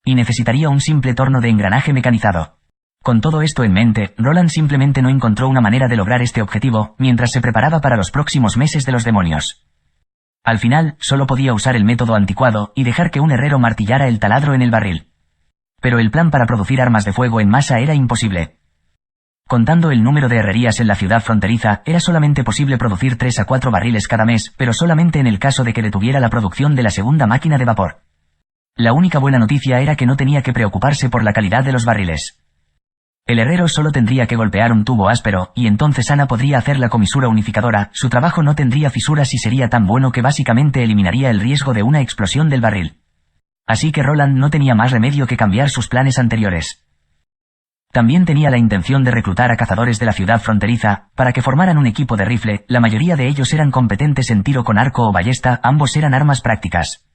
Y necesitaría un simple torno de engranaje mecanizado. Con todo esto en mente, Roland simplemente no encontró una manera de lograr este objetivo, mientras se preparaba para los próximos meses de los demonios. Al final, solo podía usar el método anticuado, y dejar que un herrero martillara el taladro en el barril. Pero el plan para producir armas de fuego en masa era imposible. Contando el número de herrerías en la ciudad fronteriza, era solamente posible producir 3 a 4 barriles cada mes, pero solamente en el caso de que detuviera la producción de la segunda máquina de vapor. La única buena noticia era que no tenía que preocuparse por la calidad de los barriles. El herrero solo tendría que golpear un tubo áspero, y entonces Ana podría hacer la comisura unificadora, su trabajo no tendría fisuras y sería tan bueno que básicamente eliminaría el riesgo de una explosión del barril. Así que Roland no tenía más remedio que cambiar sus planes anteriores. También tenía la intención de reclutar a cazadores de la ciudad fronteriza, para que formaran un equipo de rifle, la mayoría de ellos eran competentes en tiro con arco o ballesta, ambos eran armas prácticas.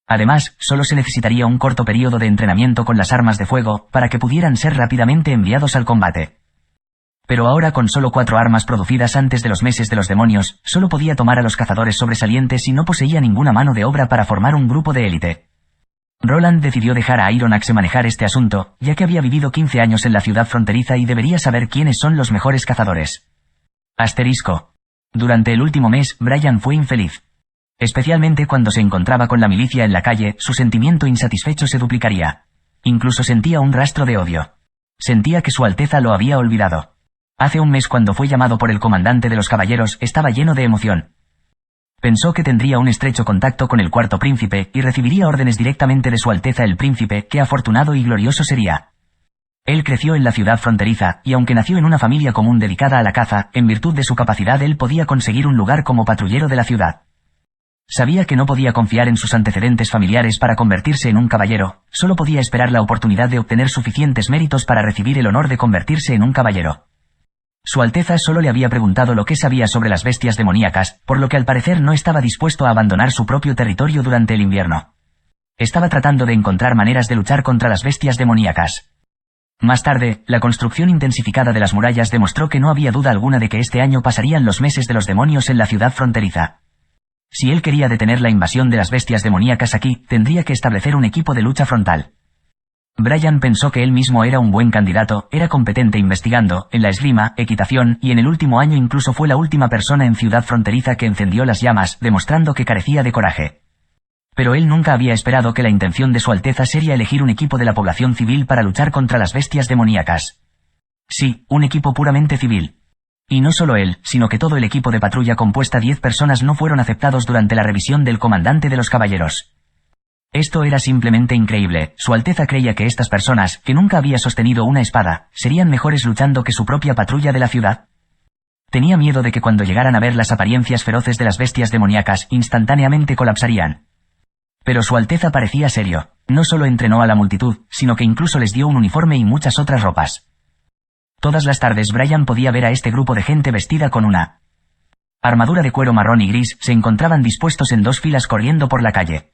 Además, solo se necesitaría un corto periodo de entrenamiento con las armas de fuego, para que pudieran ser rápidamente enviados al combate. Pero ahora con solo 4 armas producidas antes de los meses de los demonios, solo podía tomar a los cazadores sobresalientes y no poseía ninguna mano de obra para formar un grupo de élite. Roland decidió dejar a Iron Axe manejar este asunto, ya que había vivido 15 años en la ciudad fronteriza y debería saber quiénes son los mejores cazadores. Asterisco. Durante el último mes, Brian fue infeliz. Especialmente cuando se encontraba con la milicia en la calle, su sentimiento insatisfecho se duplicaría. Incluso sentía un rastro de odio. Sentía que Su Alteza lo había olvidado. Hace un mes cuando fue llamado por el comandante de los caballeros, estaba lleno de emoción. Pensó que tendría un estrecho contacto con el Cuarto Príncipe, y recibiría órdenes directamente de Su Alteza el Príncipe, qué afortunado y glorioso sería. Él creció en la ciudad fronteriza, y aunque nació en una familia común dedicada a la caza, en virtud de su capacidad él podía conseguir un lugar como patrullero de la ciudad. Sabía que no podía confiar en sus antecedentes familiares para convertirse en un caballero, solo podía esperar la oportunidad de obtener suficientes méritos para recibir el honor de convertirse en un caballero. Su Alteza solo le había preguntado lo que sabía sobre las bestias demoníacas, por lo que al parecer no estaba dispuesto a abandonar su propio territorio durante el invierno. Estaba tratando de encontrar maneras de luchar contra las bestias demoníacas. Más tarde, la construcción intensificada de las murallas demostró que no había duda alguna de que este año pasarían los meses de los demonios en la ciudad fronteriza. Si él quería detener la invasión de las bestias demoníacas aquí, tendría que establecer un equipo de lucha frontal. Brian pensó que él mismo era un buen candidato, era competente investigando, en la esgrima, equitación, y en el último año incluso fue la última persona en ciudad fronteriza que encendió las llamas, demostrando que carecía de coraje. Pero él nunca había esperado que la intención de Su Alteza sería elegir un equipo de la población civil para luchar contra las bestias demoníacas. Sí, un equipo puramente civil. Y no solo él, sino que todo el equipo de patrulla compuesta 10 personas no fueron aceptados durante la revisión del comandante de los caballeros. Esto era simplemente increíble. Su Alteza creía que estas personas, que nunca había sostenido una espada, serían mejores luchando que su propia patrulla de la ciudad. Tenía miedo de que cuando llegaran a ver las apariencias feroces de las bestias demoníacas, instantáneamente colapsarían. Pero Su Alteza parecía serio. No solo entrenó a la multitud, sino que incluso les dio un uniforme y muchas otras ropas. Todas las tardes Brian podía ver a este grupo de gente vestida con una armadura de cuero marrón y gris, se encontraban dispuestos en 2 filas corriendo por la calle.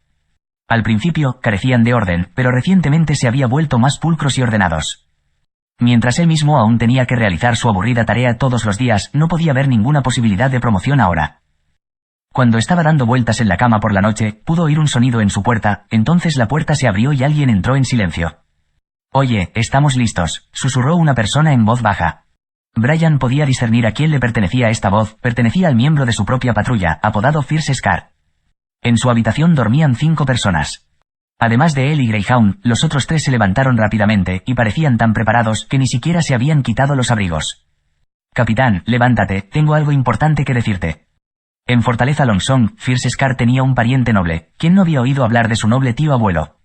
Al principio, carecían de orden, pero recientemente se había vuelto más pulcros y ordenados. Mientras él mismo aún tenía que realizar su aburrida tarea todos los días, no podía ver ninguna posibilidad de promoción ahora. Cuando estaba dando vueltas en la cama por la noche, pudo oír un sonido en su puerta, entonces la puerta se abrió y alguien entró en silencio. «Oye, estamos listos», susurró una persona en voz baja. Brian podía discernir a quién le pertenecía esta voz, pertenecía al miembro de su propia patrulla, apodado Fierce Scar. En su habitación dormían 5 personas. Además de él y Greyhound, los otros 3 se levantaron rápidamente, y parecían tan preparados que ni siquiera se habían quitado los abrigos. «Capitán, levántate, tengo algo importante que decirte». En Fortaleza Longsong, Fierce Scar tenía un pariente noble, ¿quién no había oído hablar de su noble tío abuelo?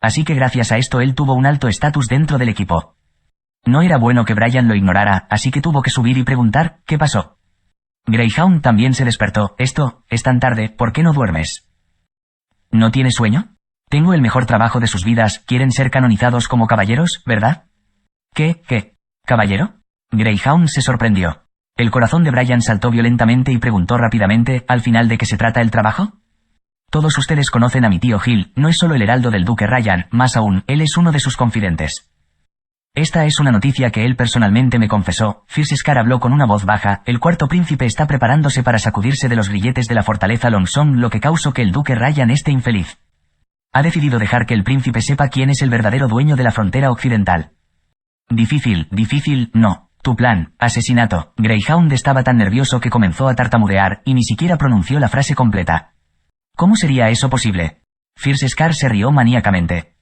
Así que gracias a esto él tuvo un alto estatus dentro del equipo. No era bueno que Brian lo ignorara, así que tuvo que subir y preguntar, ¿qué pasó? Greyhound también se despertó. Es tan tarde, ¿por qué no duermes? ¿No tienes sueño? Tengo el mejor trabajo de sus vidas, quieren ser canonizados como caballeros, ¿verdad? ¿Qué? ¿Caballero? Greyhound se sorprendió. El corazón de Brian saltó violentamente y preguntó rápidamente, ¿al final de qué se trata el trabajo? Todos ustedes conocen a mi tío Gil, no es solo el heraldo del duque Ryan, más aún, él es uno de sus confidentes. Esta es una noticia que él personalmente me confesó. Fierce Scar habló con una voz baja, el cuarto príncipe está preparándose para sacudirse de los grilletes de la fortaleza Longsong, lo que causó que el duque Ryan esté infeliz. Ha decidido dejar que el príncipe sepa quién es el verdadero dueño de la frontera occidental. Difícil, no. Tu plan, asesinato. Greyhound estaba tan nervioso que comenzó a tartamudear, y ni siquiera pronunció la frase completa. ¿Cómo sería eso posible? Fierce Scar se rió maníacamente.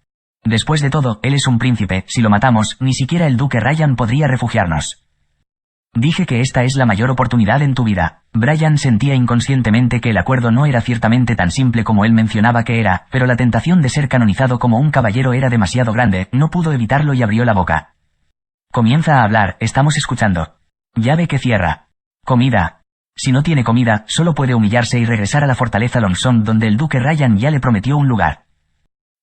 Después de todo, él es un príncipe, si lo matamos, ni siquiera el duque Ryan podría refugiarnos. Dije que esta es la mayor oportunidad en tu vida. Brian sentía inconscientemente que el acuerdo no era ciertamente tan simple como él mencionaba que era, pero la tentación de ser canonizado como un caballero era demasiado grande, no pudo evitarlo y abrió la boca. Comienza a hablar, estamos escuchando. Llave que cierra. Comida. Si no tiene comida, solo puede humillarse y regresar a la fortaleza Longsong donde el duque Ryan ya le prometió un lugar.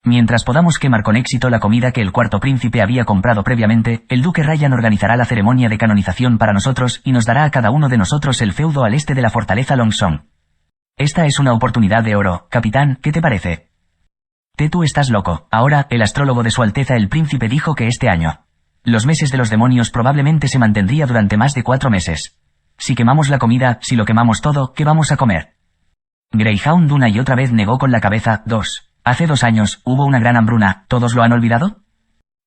Mientras podamos quemar con éxito la comida que el cuarto príncipe había comprado previamente, el duque Ryan organizará la ceremonia de canonización para nosotros y nos dará a cada uno de nosotros el feudo al este de la fortaleza Longsong. Esta es una oportunidad de oro, capitán, ¿qué te parece? Tú estás loco. Ahora, el astrólogo de Su Alteza el Príncipe dijo que este año los meses de los demonios probablemente se mantendría durante más de 4 meses. Si quemamos la comida, si lo quemamos todo, ¿qué vamos a comer? Greyhound una y otra vez negó con la cabeza. Hace 2 años, hubo una gran hambruna, ¿todos lo han olvidado?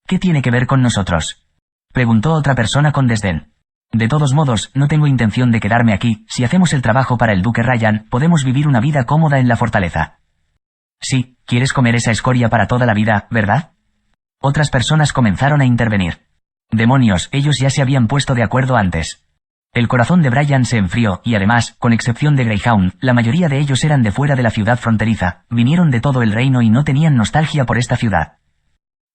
¿Qué tiene que ver con nosotros? Preguntó otra persona con desdén. De todos modos, no tengo intención de quedarme aquí, si hacemos el trabajo para el duque Ryan, podemos vivir una vida cómoda en la fortaleza. Sí, quieres comer esa escoria para toda la vida, ¿verdad? Otras personas comenzaron a intervenir. Demonios, ellos ya se habían puesto de acuerdo antes. El corazón de Brian se enfrió, y además, con excepción de Greyhound, la mayoría de ellos eran de fuera de la ciudad fronteriza, vinieron de todo el reino y no tenían nostalgia por esta ciudad.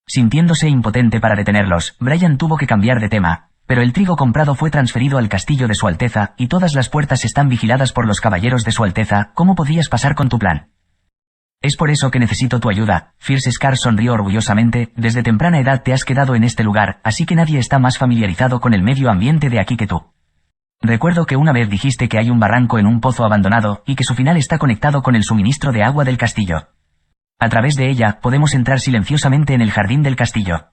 Sintiéndose impotente para detenerlos, Brian tuvo que cambiar de tema, pero el trigo comprado fue transferido al castillo de Su Alteza, y todas las puertas están vigiladas por los caballeros de Su Alteza. ¿Cómo podías pasar con tu plan? Es por eso que necesito tu ayuda. Fierce Scar sonrió orgullosamente, desde temprana edad te has quedado en este lugar, así que nadie está más familiarizado con el medio ambiente de aquí que tú. Recuerdo que una vez dijiste que hay un barranco en un pozo abandonado, y que su final está conectado con el suministro de agua del castillo. A través de ella, podemos entrar silenciosamente en el jardín del castillo.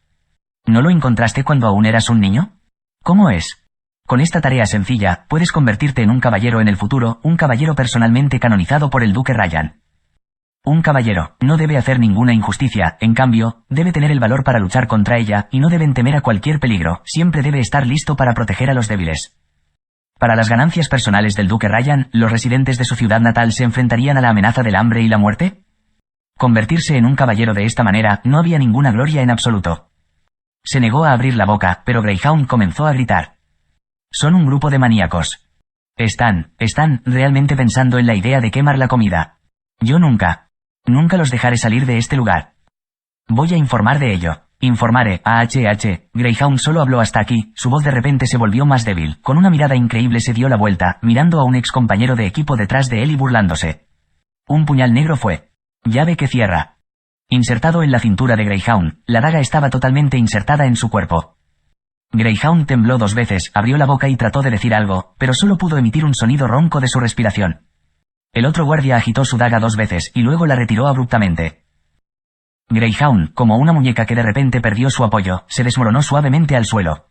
¿No lo encontraste cuando aún eras un niño? ¿Cómo es? Con esta tarea sencilla, puedes convertirte en un caballero en el futuro, un caballero personalmente canonizado por el duque Ryan. Un caballero no debe hacer ninguna injusticia, en cambio, debe tener el valor para luchar contra ella, y no deben temer a cualquier peligro, siempre debe estar listo para proteger a los débiles. Para las ganancias personales del duque Ryan, ¿los residentes de su ciudad natal se enfrentarían a la amenaza del hambre y la muerte? Convertirse en un caballero de esta manera no había ninguna gloria en absoluto. Se negó a abrir la boca, pero Greyhound comenzó a gritar. Son un grupo de maníacos. Están realmente pensando en la idea de quemar la comida. Yo nunca los dejaré salir de este lugar. Voy a informar de ello. Informaré. Greyhound solo habló hasta aquí, su voz de repente se volvió más débil, con una mirada increíble se dio la vuelta, mirando a un ex compañero de equipo detrás de él y burlándose. Un puñal negro fue. Llave que cierra. Insertado en la cintura de Greyhound, la daga estaba totalmente insertada en su cuerpo. Greyhound tembló 2 veces, abrió la boca y trató de decir algo, pero solo pudo emitir un sonido ronco de su respiración. El otro guardia agitó su daga 2 veces y luego la retiró abruptamente. Greyhound, como una muñeca que de repente perdió su apoyo, se desmoronó suavemente al suelo.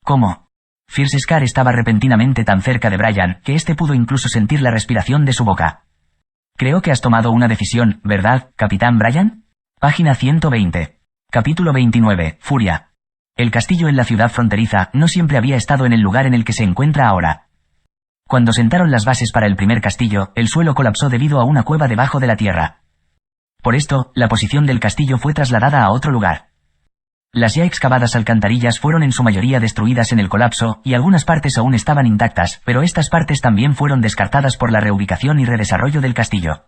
¿Cómo? Fierce Scar estaba repentinamente tan cerca de Brian, que éste pudo incluso sentir la respiración de su boca. Creo que has tomado una decisión, ¿verdad, Capitán Brian? Página 120. Capítulo 29, Furia. El castillo en la ciudad fronteriza no siempre había estado en el lugar en el que se encuentra ahora. Cuando sentaron las bases para el primer castillo, el suelo colapsó debido a una cueva debajo de la tierra. Por esto, la posición del castillo fue trasladada a otro lugar. Las ya excavadas alcantarillas fueron en su mayoría destruidas en el colapso, y algunas partes aún estaban intactas, pero estas partes también fueron descartadas por la reubicación y redesarrollo del castillo.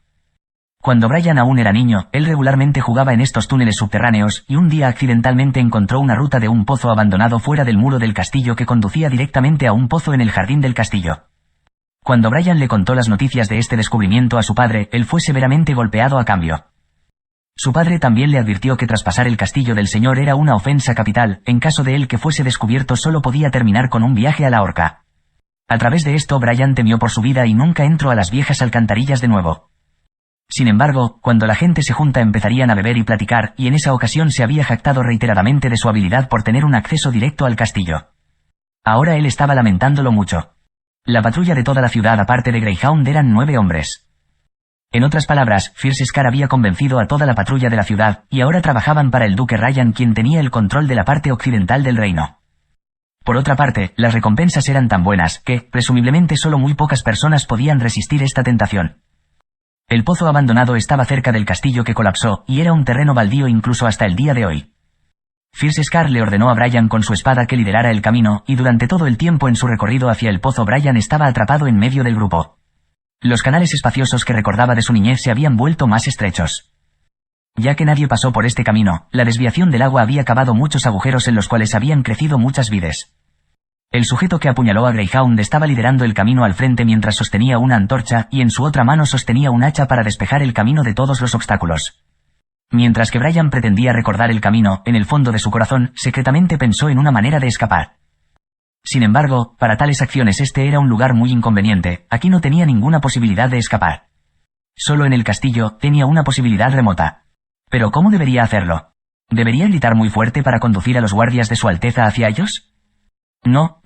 Cuando Brian aún era niño, él regularmente jugaba en estos túneles subterráneos, y un día accidentalmente encontró una ruta de un pozo abandonado fuera del muro del castillo que conducía directamente a un pozo en el jardín del castillo. Cuando Brian le contó las noticias de este descubrimiento a su padre, él fue severamente golpeado a cambio. Su padre también le advirtió que traspasar el castillo del señor era una ofensa capital, en caso de él que fuese descubierto solo podía terminar con un viaje a la horca. A través de esto Brian temió por su vida y nunca entró a las viejas alcantarillas de nuevo. Sin embargo, cuando la gente se junta empezarían a beber y platicar, y en esa ocasión se había jactado reiteradamente de su habilidad por tener un acceso directo al castillo. Ahora él estaba lamentándolo mucho. La patrulla de toda la ciudad aparte de Greyhound eran 9 hombres. En otras palabras, Fierce Scar había convencido a toda la patrulla de la ciudad, y ahora trabajaban para el duque Ryan, quien tenía el control de la parte occidental del reino. Por otra parte, las recompensas eran tan buenas que, presumiblemente solo muy pocas personas podían resistir esta tentación. El pozo abandonado estaba cerca del castillo que colapsó, y era un terreno baldío incluso hasta el día de hoy. Fierce Scar le ordenó a Brian con su espada que liderara el camino, y durante todo el tiempo en su recorrido hacia el pozo Brian estaba atrapado en medio del grupo. Los canales espaciosos que recordaba de su niñez se habían vuelto más estrechos. Ya que nadie pasó por este camino, la desviación del agua había cavado muchos agujeros en los cuales habían crecido muchas vides. El sujeto que apuñaló a Greyhound estaba liderando el camino al frente mientras sostenía una antorcha y en su otra mano sostenía un hacha para despejar el camino de todos los obstáculos. Mientras que Brian pretendía recordar el camino, en el fondo de su corazón, secretamente pensó en una manera de escapar. Sin embargo, para tales acciones este era un lugar muy inconveniente, aquí no tenía ninguna posibilidad de escapar. Solo en el castillo tenía una posibilidad remota. Pero ¿cómo debería hacerlo? ¿Debería gritar muy fuerte para conducir a los guardias de su Alteza hacia ellos? No.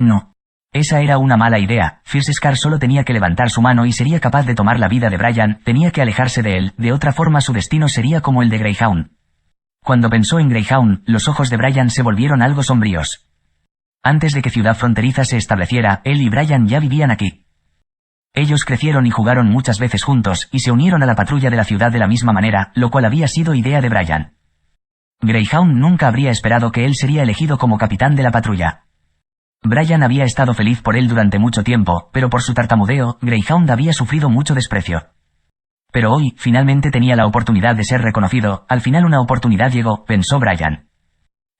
Esa era una mala idea. Fierce Scar solo tenía que levantar su mano y sería capaz de tomar la vida de Brian, tenía que alejarse de él, de otra forma su destino sería como el de Greyhound. Cuando pensó en Greyhound, los ojos de Brian se volvieron algo sombríos. Antes de que Ciudad Fronteriza se estableciera, él y Brian ya vivían aquí. Ellos crecieron y jugaron muchas veces juntos, y se unieron a la patrulla de la ciudad de la misma manera, lo cual había sido idea de Brian. Greyhound nunca habría esperado que él sería elegido como capitán de la patrulla. Brian había estado feliz por él durante mucho tiempo, pero por su tartamudeo, Greyhound había sufrido mucho desprecio. Pero hoy, finalmente tenía la oportunidad de ser reconocido, al final una oportunidad llegó, pensó Brian.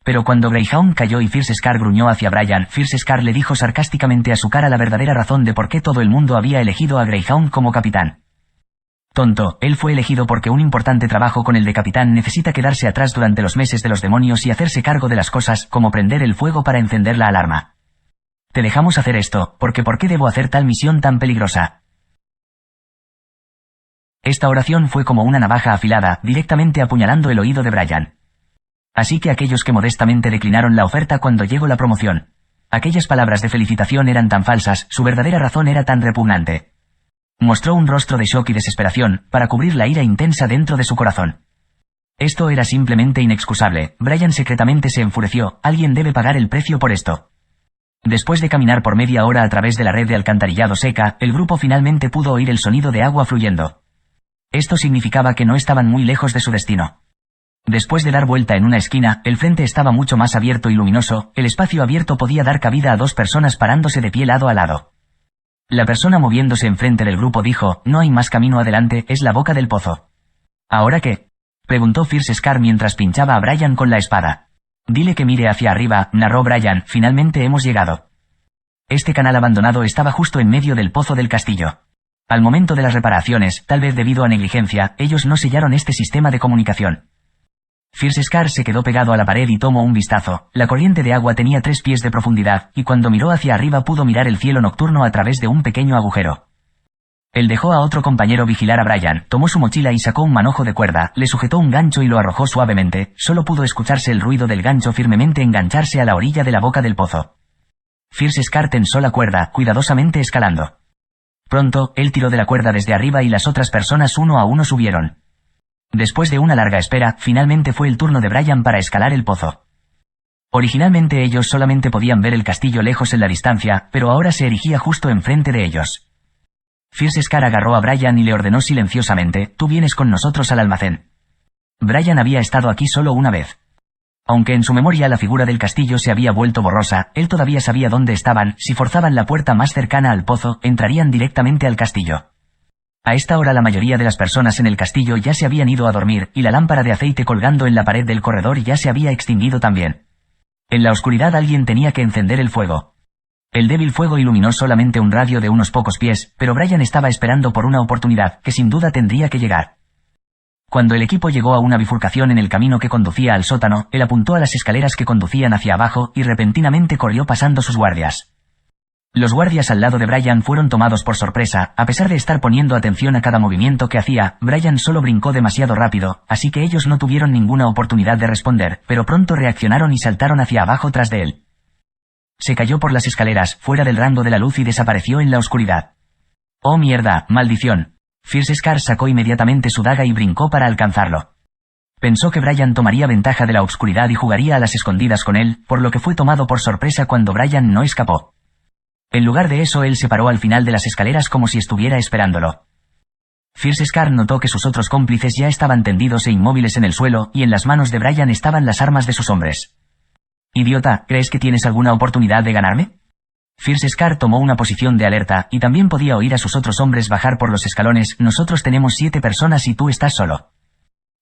Pero cuando Greyhound cayó y Fierce Scar gruñó hacia Brian, Fierce Scar le dijo sarcásticamente a su cara la verdadera razón de por qué todo el mundo había elegido a Greyhound como capitán. Tonto, él fue elegido porque un importante trabajo con el de capitán necesita quedarse atrás durante los meses de los demonios y hacerse cargo de las cosas, como prender el fuego para encender la alarma. Te dejamos hacer esto, porque ¿por qué debo hacer tal misión tan peligrosa? Esta oración fue como una navaja afilada, directamente apuñalando el oído de Brian. Así que aquellos que modestamente declinaron la oferta cuando llegó la promoción. Aquellas palabras de felicitación eran tan falsas, su verdadera razón era tan repugnante. Mostró un rostro de shock y desesperación, para cubrir la ira intensa dentro de su corazón. Esto era simplemente inexcusable. Brian secretamente se enfureció, alguien debe pagar el precio por esto. Después de caminar por media hora a través de la red de alcantarillado seca, el grupo finalmente pudo oír el sonido de agua fluyendo. Esto significaba que no estaban muy lejos de su destino. Después de dar vuelta en una esquina, el frente estaba mucho más abierto y luminoso, el espacio abierto podía dar cabida a 2 personas parándose de pie lado a lado. La persona moviéndose enfrente del grupo dijo, no hay más camino adelante, es la boca del pozo. ¿Ahora qué? Preguntó Fierce Scar mientras pinchaba a Brian con la espada. Dile que mire hacia arriba, narró Brian, finalmente hemos llegado. Este canal abandonado estaba justo en medio del pozo del castillo. Al momento de las reparaciones, tal vez debido a negligencia, ellos no sellaron este sistema de comunicación. Fierce Scar se quedó pegado a la pared y tomó un vistazo. La corriente de agua tenía 3 pies de profundidad, y cuando miró hacia arriba pudo mirar el cielo nocturno a través de un pequeño agujero. Él dejó a otro compañero vigilar a Brian, tomó su mochila y sacó un manojo de cuerda, le sujetó un gancho y lo arrojó suavemente, solo pudo escucharse el ruido del gancho firmemente engancharse a la orilla de la boca del pozo. Fierce Scar tensó la cuerda, cuidadosamente escalando. Pronto, él tiró de la cuerda desde arriba y las otras personas uno a uno subieron. Después de una larga espera, finalmente fue el turno de Brian para escalar el pozo. Originalmente ellos solamente podían ver el castillo lejos en la distancia, pero ahora se erigía justo enfrente de ellos. Fierce Scar agarró a Brian y le ordenó silenciosamente, tú vienes con nosotros al almacén. Brian había estado aquí solo una vez. Aunque en su memoria la figura del castillo se había vuelto borrosa, él todavía sabía dónde estaban, si forzaban la puerta más cercana al pozo, entrarían directamente al castillo. A esta hora la mayoría de las personas en el castillo ya se habían ido a dormir, y la lámpara de aceite colgando en la pared del corredor ya se había extinguido también. En la oscuridad alguien tenía que encender el fuego. El débil fuego iluminó solamente un radio de unos pocos pies, pero Brian estaba esperando por una oportunidad, que sin duda tendría que llegar. Cuando el equipo llegó a una bifurcación en el camino que conducía al sótano, él apuntó a las escaleras que conducían hacia abajo y repentinamente corrió pasando sus guardias. Los guardias al lado de Brian fueron tomados por sorpresa. A pesar de estar poniendo atención a cada movimiento que hacía, Brian solo brincó demasiado rápido, así que ellos no tuvieron ninguna oportunidad de responder, pero pronto reaccionaron y saltaron hacia abajo tras de él. Se cayó por las escaleras, fuera del rango de la luz y desapareció en la oscuridad. ¡Oh mierda, maldición! Fierce Scar sacó inmediatamente su daga y brincó para alcanzarlo. Pensó que Brian tomaría ventaja de la oscuridad y jugaría a las escondidas con él, por lo que fue tomado por sorpresa cuando Brian no escapó. En lugar de eso, él se paró al final de las escaleras como si estuviera esperándolo. Fierce Scar notó que sus otros cómplices ya estaban tendidos e inmóviles en el suelo, y en las manos de Brian estaban las armas de sus hombres. «Idiota, ¿crees que tienes alguna oportunidad de ganarme?» Fierce Scar tomó una posición de alerta, y también podía oír a sus otros hombres bajar por los escalones. «Nosotros tenemos 7 personas y tú estás solo».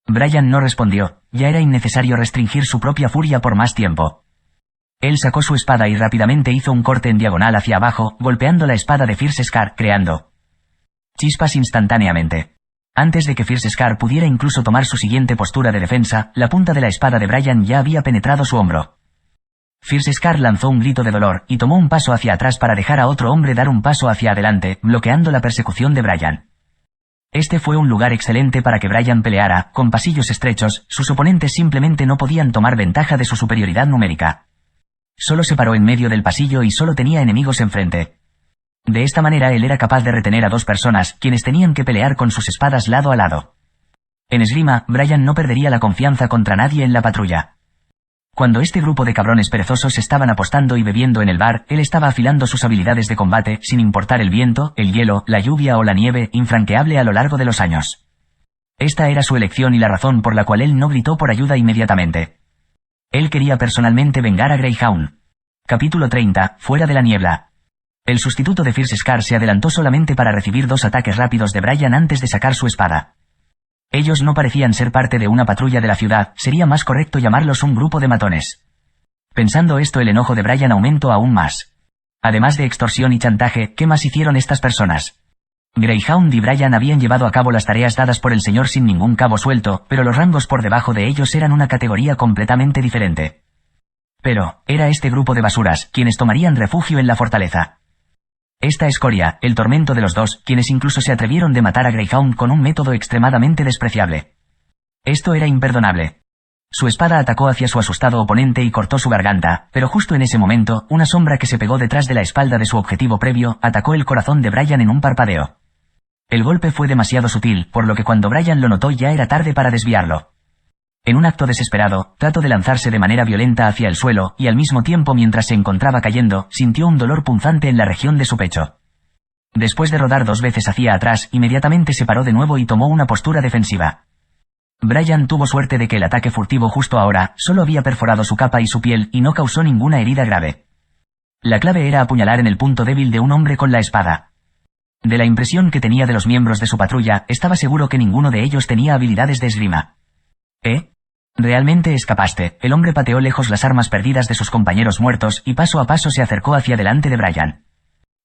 Brian no respondió. Ya era innecesario restringir su propia furia por más tiempo. Él sacó su espada y rápidamente hizo un corte en diagonal hacia abajo, golpeando la espada de Fierce Scar, creando chispas instantáneamente. Antes de que Fierce Scar pudiera incluso tomar su siguiente postura de defensa, la punta de la espada de Brian ya había penetrado su hombro. Fierce Scar lanzó un grito de dolor, y tomó un paso hacia atrás para dejar a otro hombre dar un paso hacia adelante, bloqueando la persecución de Brian. Este fue un lugar excelente para que Brian peleara. Con pasillos estrechos, sus oponentes simplemente no podían tomar ventaja de su superioridad numérica. Solo se paró en medio del pasillo y solo tenía enemigos enfrente. De esta manera él era capaz de retener a 2 personas, quienes tenían que pelear con sus espadas lado a lado. En esgrima, Brian no perdería la confianza contra nadie en la patrulla. Cuando este grupo de cabrones perezosos estaban apostando y bebiendo en el bar, él estaba afilando sus habilidades de combate, sin importar el viento, el hielo, la lluvia o la nieve, infranqueable a lo largo de los años. Esta era su elección y la razón por la cual él no gritó por ayuda inmediatamente. Él quería personalmente vengar a Greyhound. Capítulo 30, fuera de la niebla. El sustituto de Fierce Scar se adelantó solamente para recibir 2 ataques rápidos de Brian antes de sacar su espada. Ellos no parecían ser parte de una patrulla de la ciudad, sería más correcto llamarlos un grupo de matones. Pensando esto, el enojo de Brian aumentó aún más. Además de extorsión y chantaje, ¿qué más hicieron estas personas? Greyhound y Brian habían llevado a cabo las tareas dadas por el señor sin ningún cabo suelto, pero los rangos por debajo de ellos eran una categoría completamente diferente. Pero, era este grupo de basuras, quienes tomarían refugio en la fortaleza. Esta escoria, el tormento de los dos, quienes incluso se atrevieron de matar a Greyhound con un método extremadamente despreciable. Esto era imperdonable. Su espada atacó hacia su asustado oponente y cortó su garganta, pero justo en ese momento, una sombra que se pegó detrás de la espalda de su objetivo previo, atacó el corazón de Brian en un parpadeo. El golpe fue demasiado sutil, por lo que cuando Brian lo notó ya era tarde para desviarlo. En un acto desesperado, trató de lanzarse de manera violenta hacia el suelo, y al mismo tiempo mientras se encontraba cayendo, sintió un dolor punzante en la región de su pecho. Después de rodar 2 veces hacia atrás, inmediatamente se paró de nuevo y tomó una postura defensiva. Brian tuvo suerte de que el ataque furtivo justo ahora, solo había perforado su capa y su piel, y no causó ninguna herida grave. La clave era apuñalar en el punto débil de un hombre con la espada. De la impresión que tenía de los miembros de su patrulla, estaba seguro que ninguno de ellos tenía habilidades de esgrima. Realmente escapaste. El hombre pateó lejos las armas perdidas de sus compañeros muertos y paso a paso se acercó hacia delante de Brian.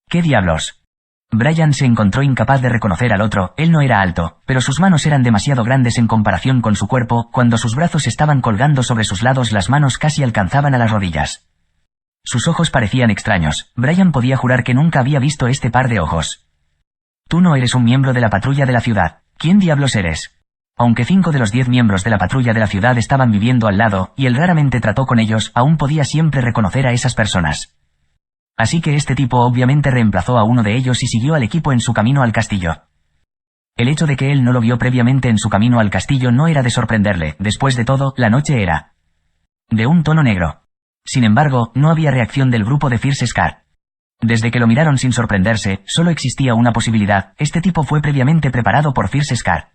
¿Qué diablos? Brian se encontró incapaz de reconocer al otro. Él no era alto, pero sus manos eran demasiado grandes en comparación con su cuerpo. Cuando sus brazos estaban colgando sobre sus lados, las manos casi alcanzaban a las rodillas. Sus ojos parecían extraños. Brian podía jurar que nunca había visto este par de ojos. Tú no eres un miembro de la patrulla de la ciudad. ¿Quién diablos eres? Aunque 5 de los 10 miembros de la patrulla de la ciudad estaban viviendo al lado, y él raramente trató con ellos, aún podía siempre reconocer a esas personas. Así que este tipo obviamente reemplazó a uno de ellos y siguió al equipo en su camino al castillo. El hecho de que él no lo vio previamente en su camino al castillo no era de sorprenderle. Después de todo, la noche era de un tono negro. Sin embargo, no había reacción del grupo de Fierce Scar. Desde que lo miraron sin sorprenderse, solo existía una posibilidad: este tipo fue previamente preparado por Fierce Scar.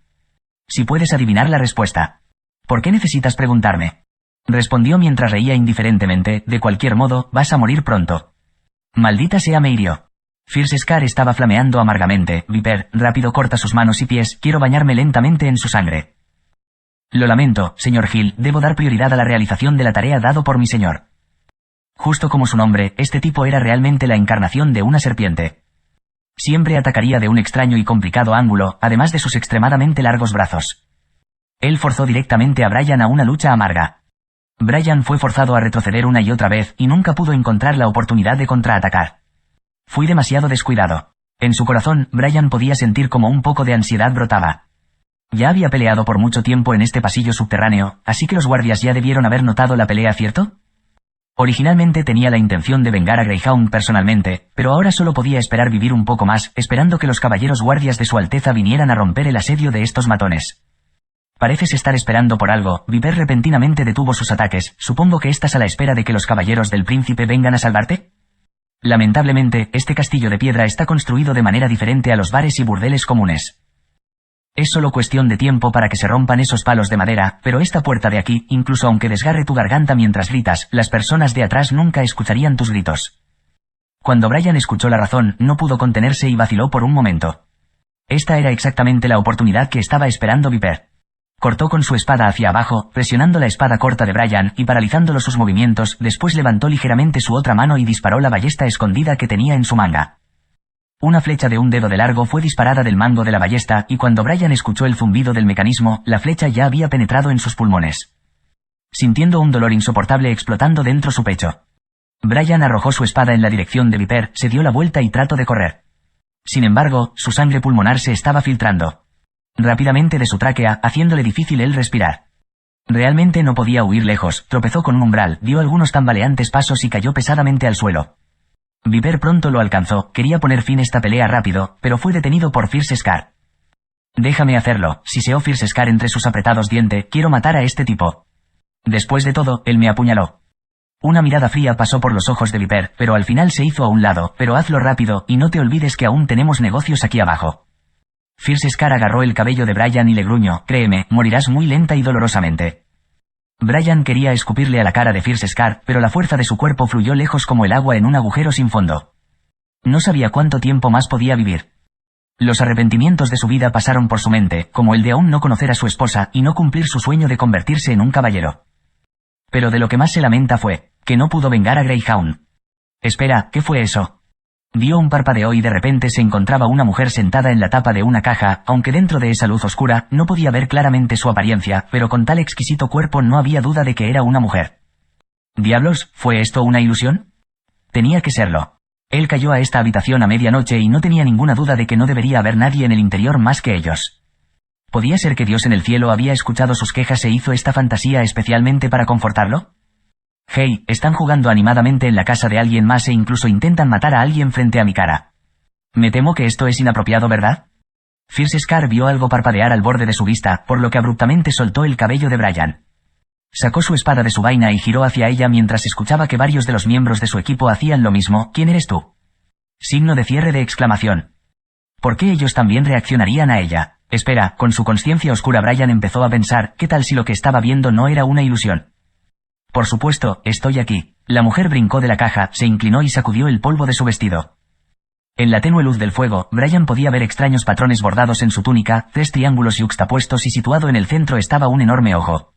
Si puedes adivinar la respuesta. ¿Por qué necesitas preguntarme? Respondió mientras reía indiferentemente. De cualquier modo, vas a morir pronto. Maldita sea, me hirió. Fierce Scar estaba flameando amargamente. Viper, rápido, corta sus manos y pies, quiero bañarme lentamente en su sangre. Lo lamento, señor Hill, debo dar prioridad a la realización de la tarea dado por mi señor. Justo como su nombre, este tipo era realmente la encarnación de una serpiente. Siempre atacaría de un extraño y complicado ángulo, además de sus extremadamente largos brazos. Él forzó directamente a Brian a una lucha amarga. Brian fue forzado a retroceder una y otra vez y nunca pudo encontrar la oportunidad de contraatacar. Fui demasiado descuidado. En su corazón, Brian podía sentir como un poco de ansiedad brotaba. Ya había peleado por mucho tiempo en este pasillo subterráneo, así que los guardias ya debieron haber notado la pelea, ¿cierto? Originalmente tenía la intención de vengar a Greyhound personalmente, pero ahora solo podía esperar vivir un poco más, esperando que los caballeros guardias de su Alteza vinieran a romper el asedio de estos matones. Pareces estar esperando por algo. Viper repentinamente detuvo sus ataques. Supongo que estás a la espera de que los caballeros del príncipe vengan a salvarte. Lamentablemente, este castillo de piedra está construido de manera diferente a los bares y burdeles comunes. Es solo cuestión de tiempo para que se rompan esos palos de madera, pero esta puerta de aquí, incluso aunque desgarre tu garganta mientras gritas, las personas de atrás nunca escucharían tus gritos. Cuando Brian escuchó la razón, no pudo contenerse y vaciló por un momento. Esta era exactamente la oportunidad que estaba esperando Viper. Cortó con su espada hacia abajo, presionando la espada corta de Brian y paralizándolo sus movimientos, después levantó ligeramente su otra mano y disparó la ballesta escondida que tenía en su manga. Una flecha de un dedo de largo fue disparada del mango de la ballesta y cuando Brian escuchó el zumbido del mecanismo, la flecha ya había penetrado en sus pulmones. Sintiendo un dolor insoportable explotando dentro su pecho, Brian arrojó su espada en la dirección de Viper, se dio la vuelta y trató de correr. Sin embargo, su sangre pulmonar se estaba filtrando rápidamente de su tráquea, haciéndole difícil el respirar. Realmente no podía huir lejos, tropezó con un umbral, dio algunos tambaleantes pasos y cayó pesadamente al suelo. Viper pronto lo alcanzó, quería poner fin a esta pelea rápido, pero fue detenido por Fierce Scar. «Déjame hacerlo», siseó Fierce Scar entre sus apretados dientes, «quiero matar a este tipo». Después de todo, él me apuñaló. Una mirada fría pasó por los ojos de Viper, pero al final se hizo a un lado, «pero hazlo rápido, y no te olvides que aún tenemos negocios aquí abajo». Fierce Scar agarró el cabello de Brian y le gruñó, «créeme, morirás muy lenta y dolorosamente». Brian quería escupirle a la cara de Fierce Scar, pero la fuerza de su cuerpo fluyó lejos como el agua en un agujero sin fondo. No sabía cuánto tiempo más podía vivir. Los arrepentimientos de su vida pasaron por su mente, como el de aún no conocer a su esposa y no cumplir su sueño de convertirse en un caballero. Pero de lo que más se lamenta fue que no pudo vengar a Greyhound. Espera, ¿qué fue eso? Dio un parpadeo y de repente se encontraba una mujer sentada en la tapa de una caja, aunque dentro de esa luz oscura no podía ver claramente su apariencia, pero con tal exquisito cuerpo no había duda de que era una mujer. ¿Diablos, fue esto una ilusión? Tenía que serlo. Él cayó a esta habitación a medianoche y no tenía ninguna duda de que no debería haber nadie en el interior más que ellos. ¿Podía ser que Dios en el cielo había escuchado sus quejas e hizo esta fantasía especialmente para confortarlo? Hey, están jugando animadamente en la casa de alguien más e incluso intentan matar a alguien frente a mi cara. Me temo que esto es inapropiado, ¿verdad? Fierce Scar vio algo parpadear al borde de su vista, por lo que abruptamente soltó el cabello de Brian. Sacó su espada de su vaina y giró hacia ella mientras escuchaba que varios de los miembros de su equipo hacían lo mismo. ¿Quién eres tú? Signo de cierre de exclamación. ¿Por qué ellos también reaccionarían a ella? Espera, con su conciencia oscura Brian empezó a pensar, ¿qué tal si lo que estaba viendo no era una ilusión? Por supuesto, estoy aquí. La mujer brincó de la caja, se inclinó y sacudió el polvo de su vestido. En la tenue luz del fuego, Brian podía ver extraños patrones bordados en su túnica, 3 triángulos yuxtapuestos y situado en el centro estaba un enorme ojo.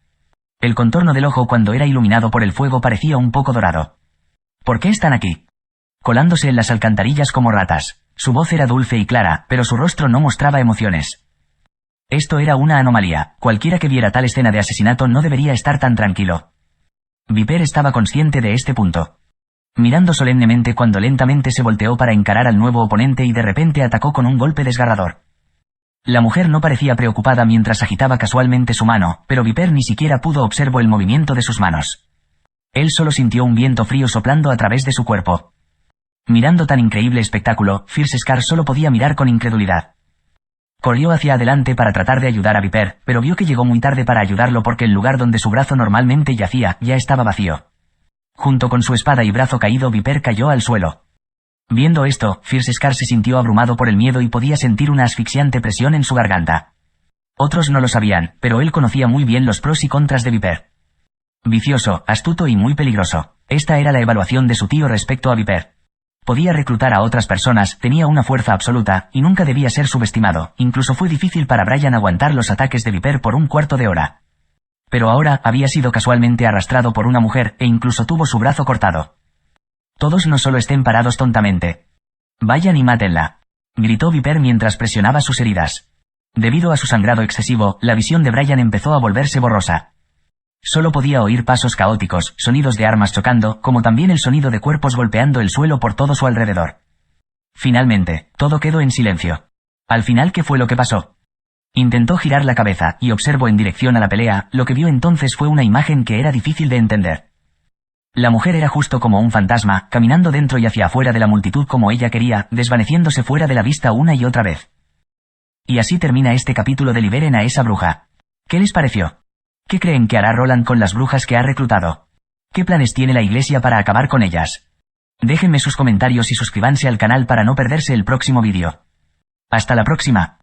El contorno del ojo cuando era iluminado por el fuego parecía un poco dorado. ¿Por qué están aquí? Colándose en las alcantarillas como ratas. Su voz era dulce y clara, pero su rostro no mostraba emociones. Esto era una anomalía. Cualquiera que viera tal escena de asesinato no debería estar tan tranquilo. Viper estaba consciente de este punto. Mirando solemnemente cuando lentamente se volteó para encarar al nuevo oponente y de repente atacó con un golpe desgarrador. La mujer no parecía preocupada mientras agitaba casualmente su mano, pero Viper ni siquiera pudo observar el movimiento de sus manos. Él solo sintió un viento frío soplando a través de su cuerpo. Mirando tan increíble espectáculo, Fierce Scar solo podía mirar con incredulidad. Corrió hacia adelante para tratar de ayudar a Viper, pero vio que llegó muy tarde para ayudarlo porque el lugar donde su brazo normalmente yacía, ya estaba vacío. Junto con su espada y brazo caído, Viper cayó al suelo. Viendo esto, Fierce Scar se sintió abrumado por el miedo y podía sentir una asfixiante presión en su garganta. Otros no lo sabían, pero él conocía muy bien los pros y contras de Viper. Vicioso, astuto y muy peligroso. Esta era la evaluación de su tío respecto a Viper. Podía reclutar a otras personas, tenía una fuerza absoluta, y nunca debía ser subestimado. Incluso fue difícil para Brian aguantar los ataques de Viper por un cuarto de hora. Pero ahora había sido casualmente arrastrado por una mujer, e incluso tuvo su brazo cortado. Todos no solo estén parados tontamente. Vayan y mátenla, gritó Viper mientras presionaba sus heridas. Debido a su sangrado excesivo, la visión de Brian empezó a volverse borrosa. Solo podía oír pasos caóticos, sonidos de armas chocando, como también el sonido de cuerpos golpeando el suelo por todo su alrededor. Finalmente, todo quedó en silencio. Al final, ¿qué fue lo que pasó? Intentó girar la cabeza, y observó en dirección a la pelea. Lo que vio entonces fue una imagen que era difícil de entender. La mujer era justo como un fantasma, caminando dentro y hacia afuera de la multitud como ella quería, desvaneciéndose fuera de la vista una y otra vez. Y así termina este capítulo de Liberen a esa bruja. ¿Qué les pareció? ¿Qué creen que hará Roland con las brujas que ha reclutado? ¿Qué planes tiene la iglesia para acabar con ellas? Déjenme sus comentarios y suscríbanse al canal para no perderse el próximo vídeo. Hasta la próxima.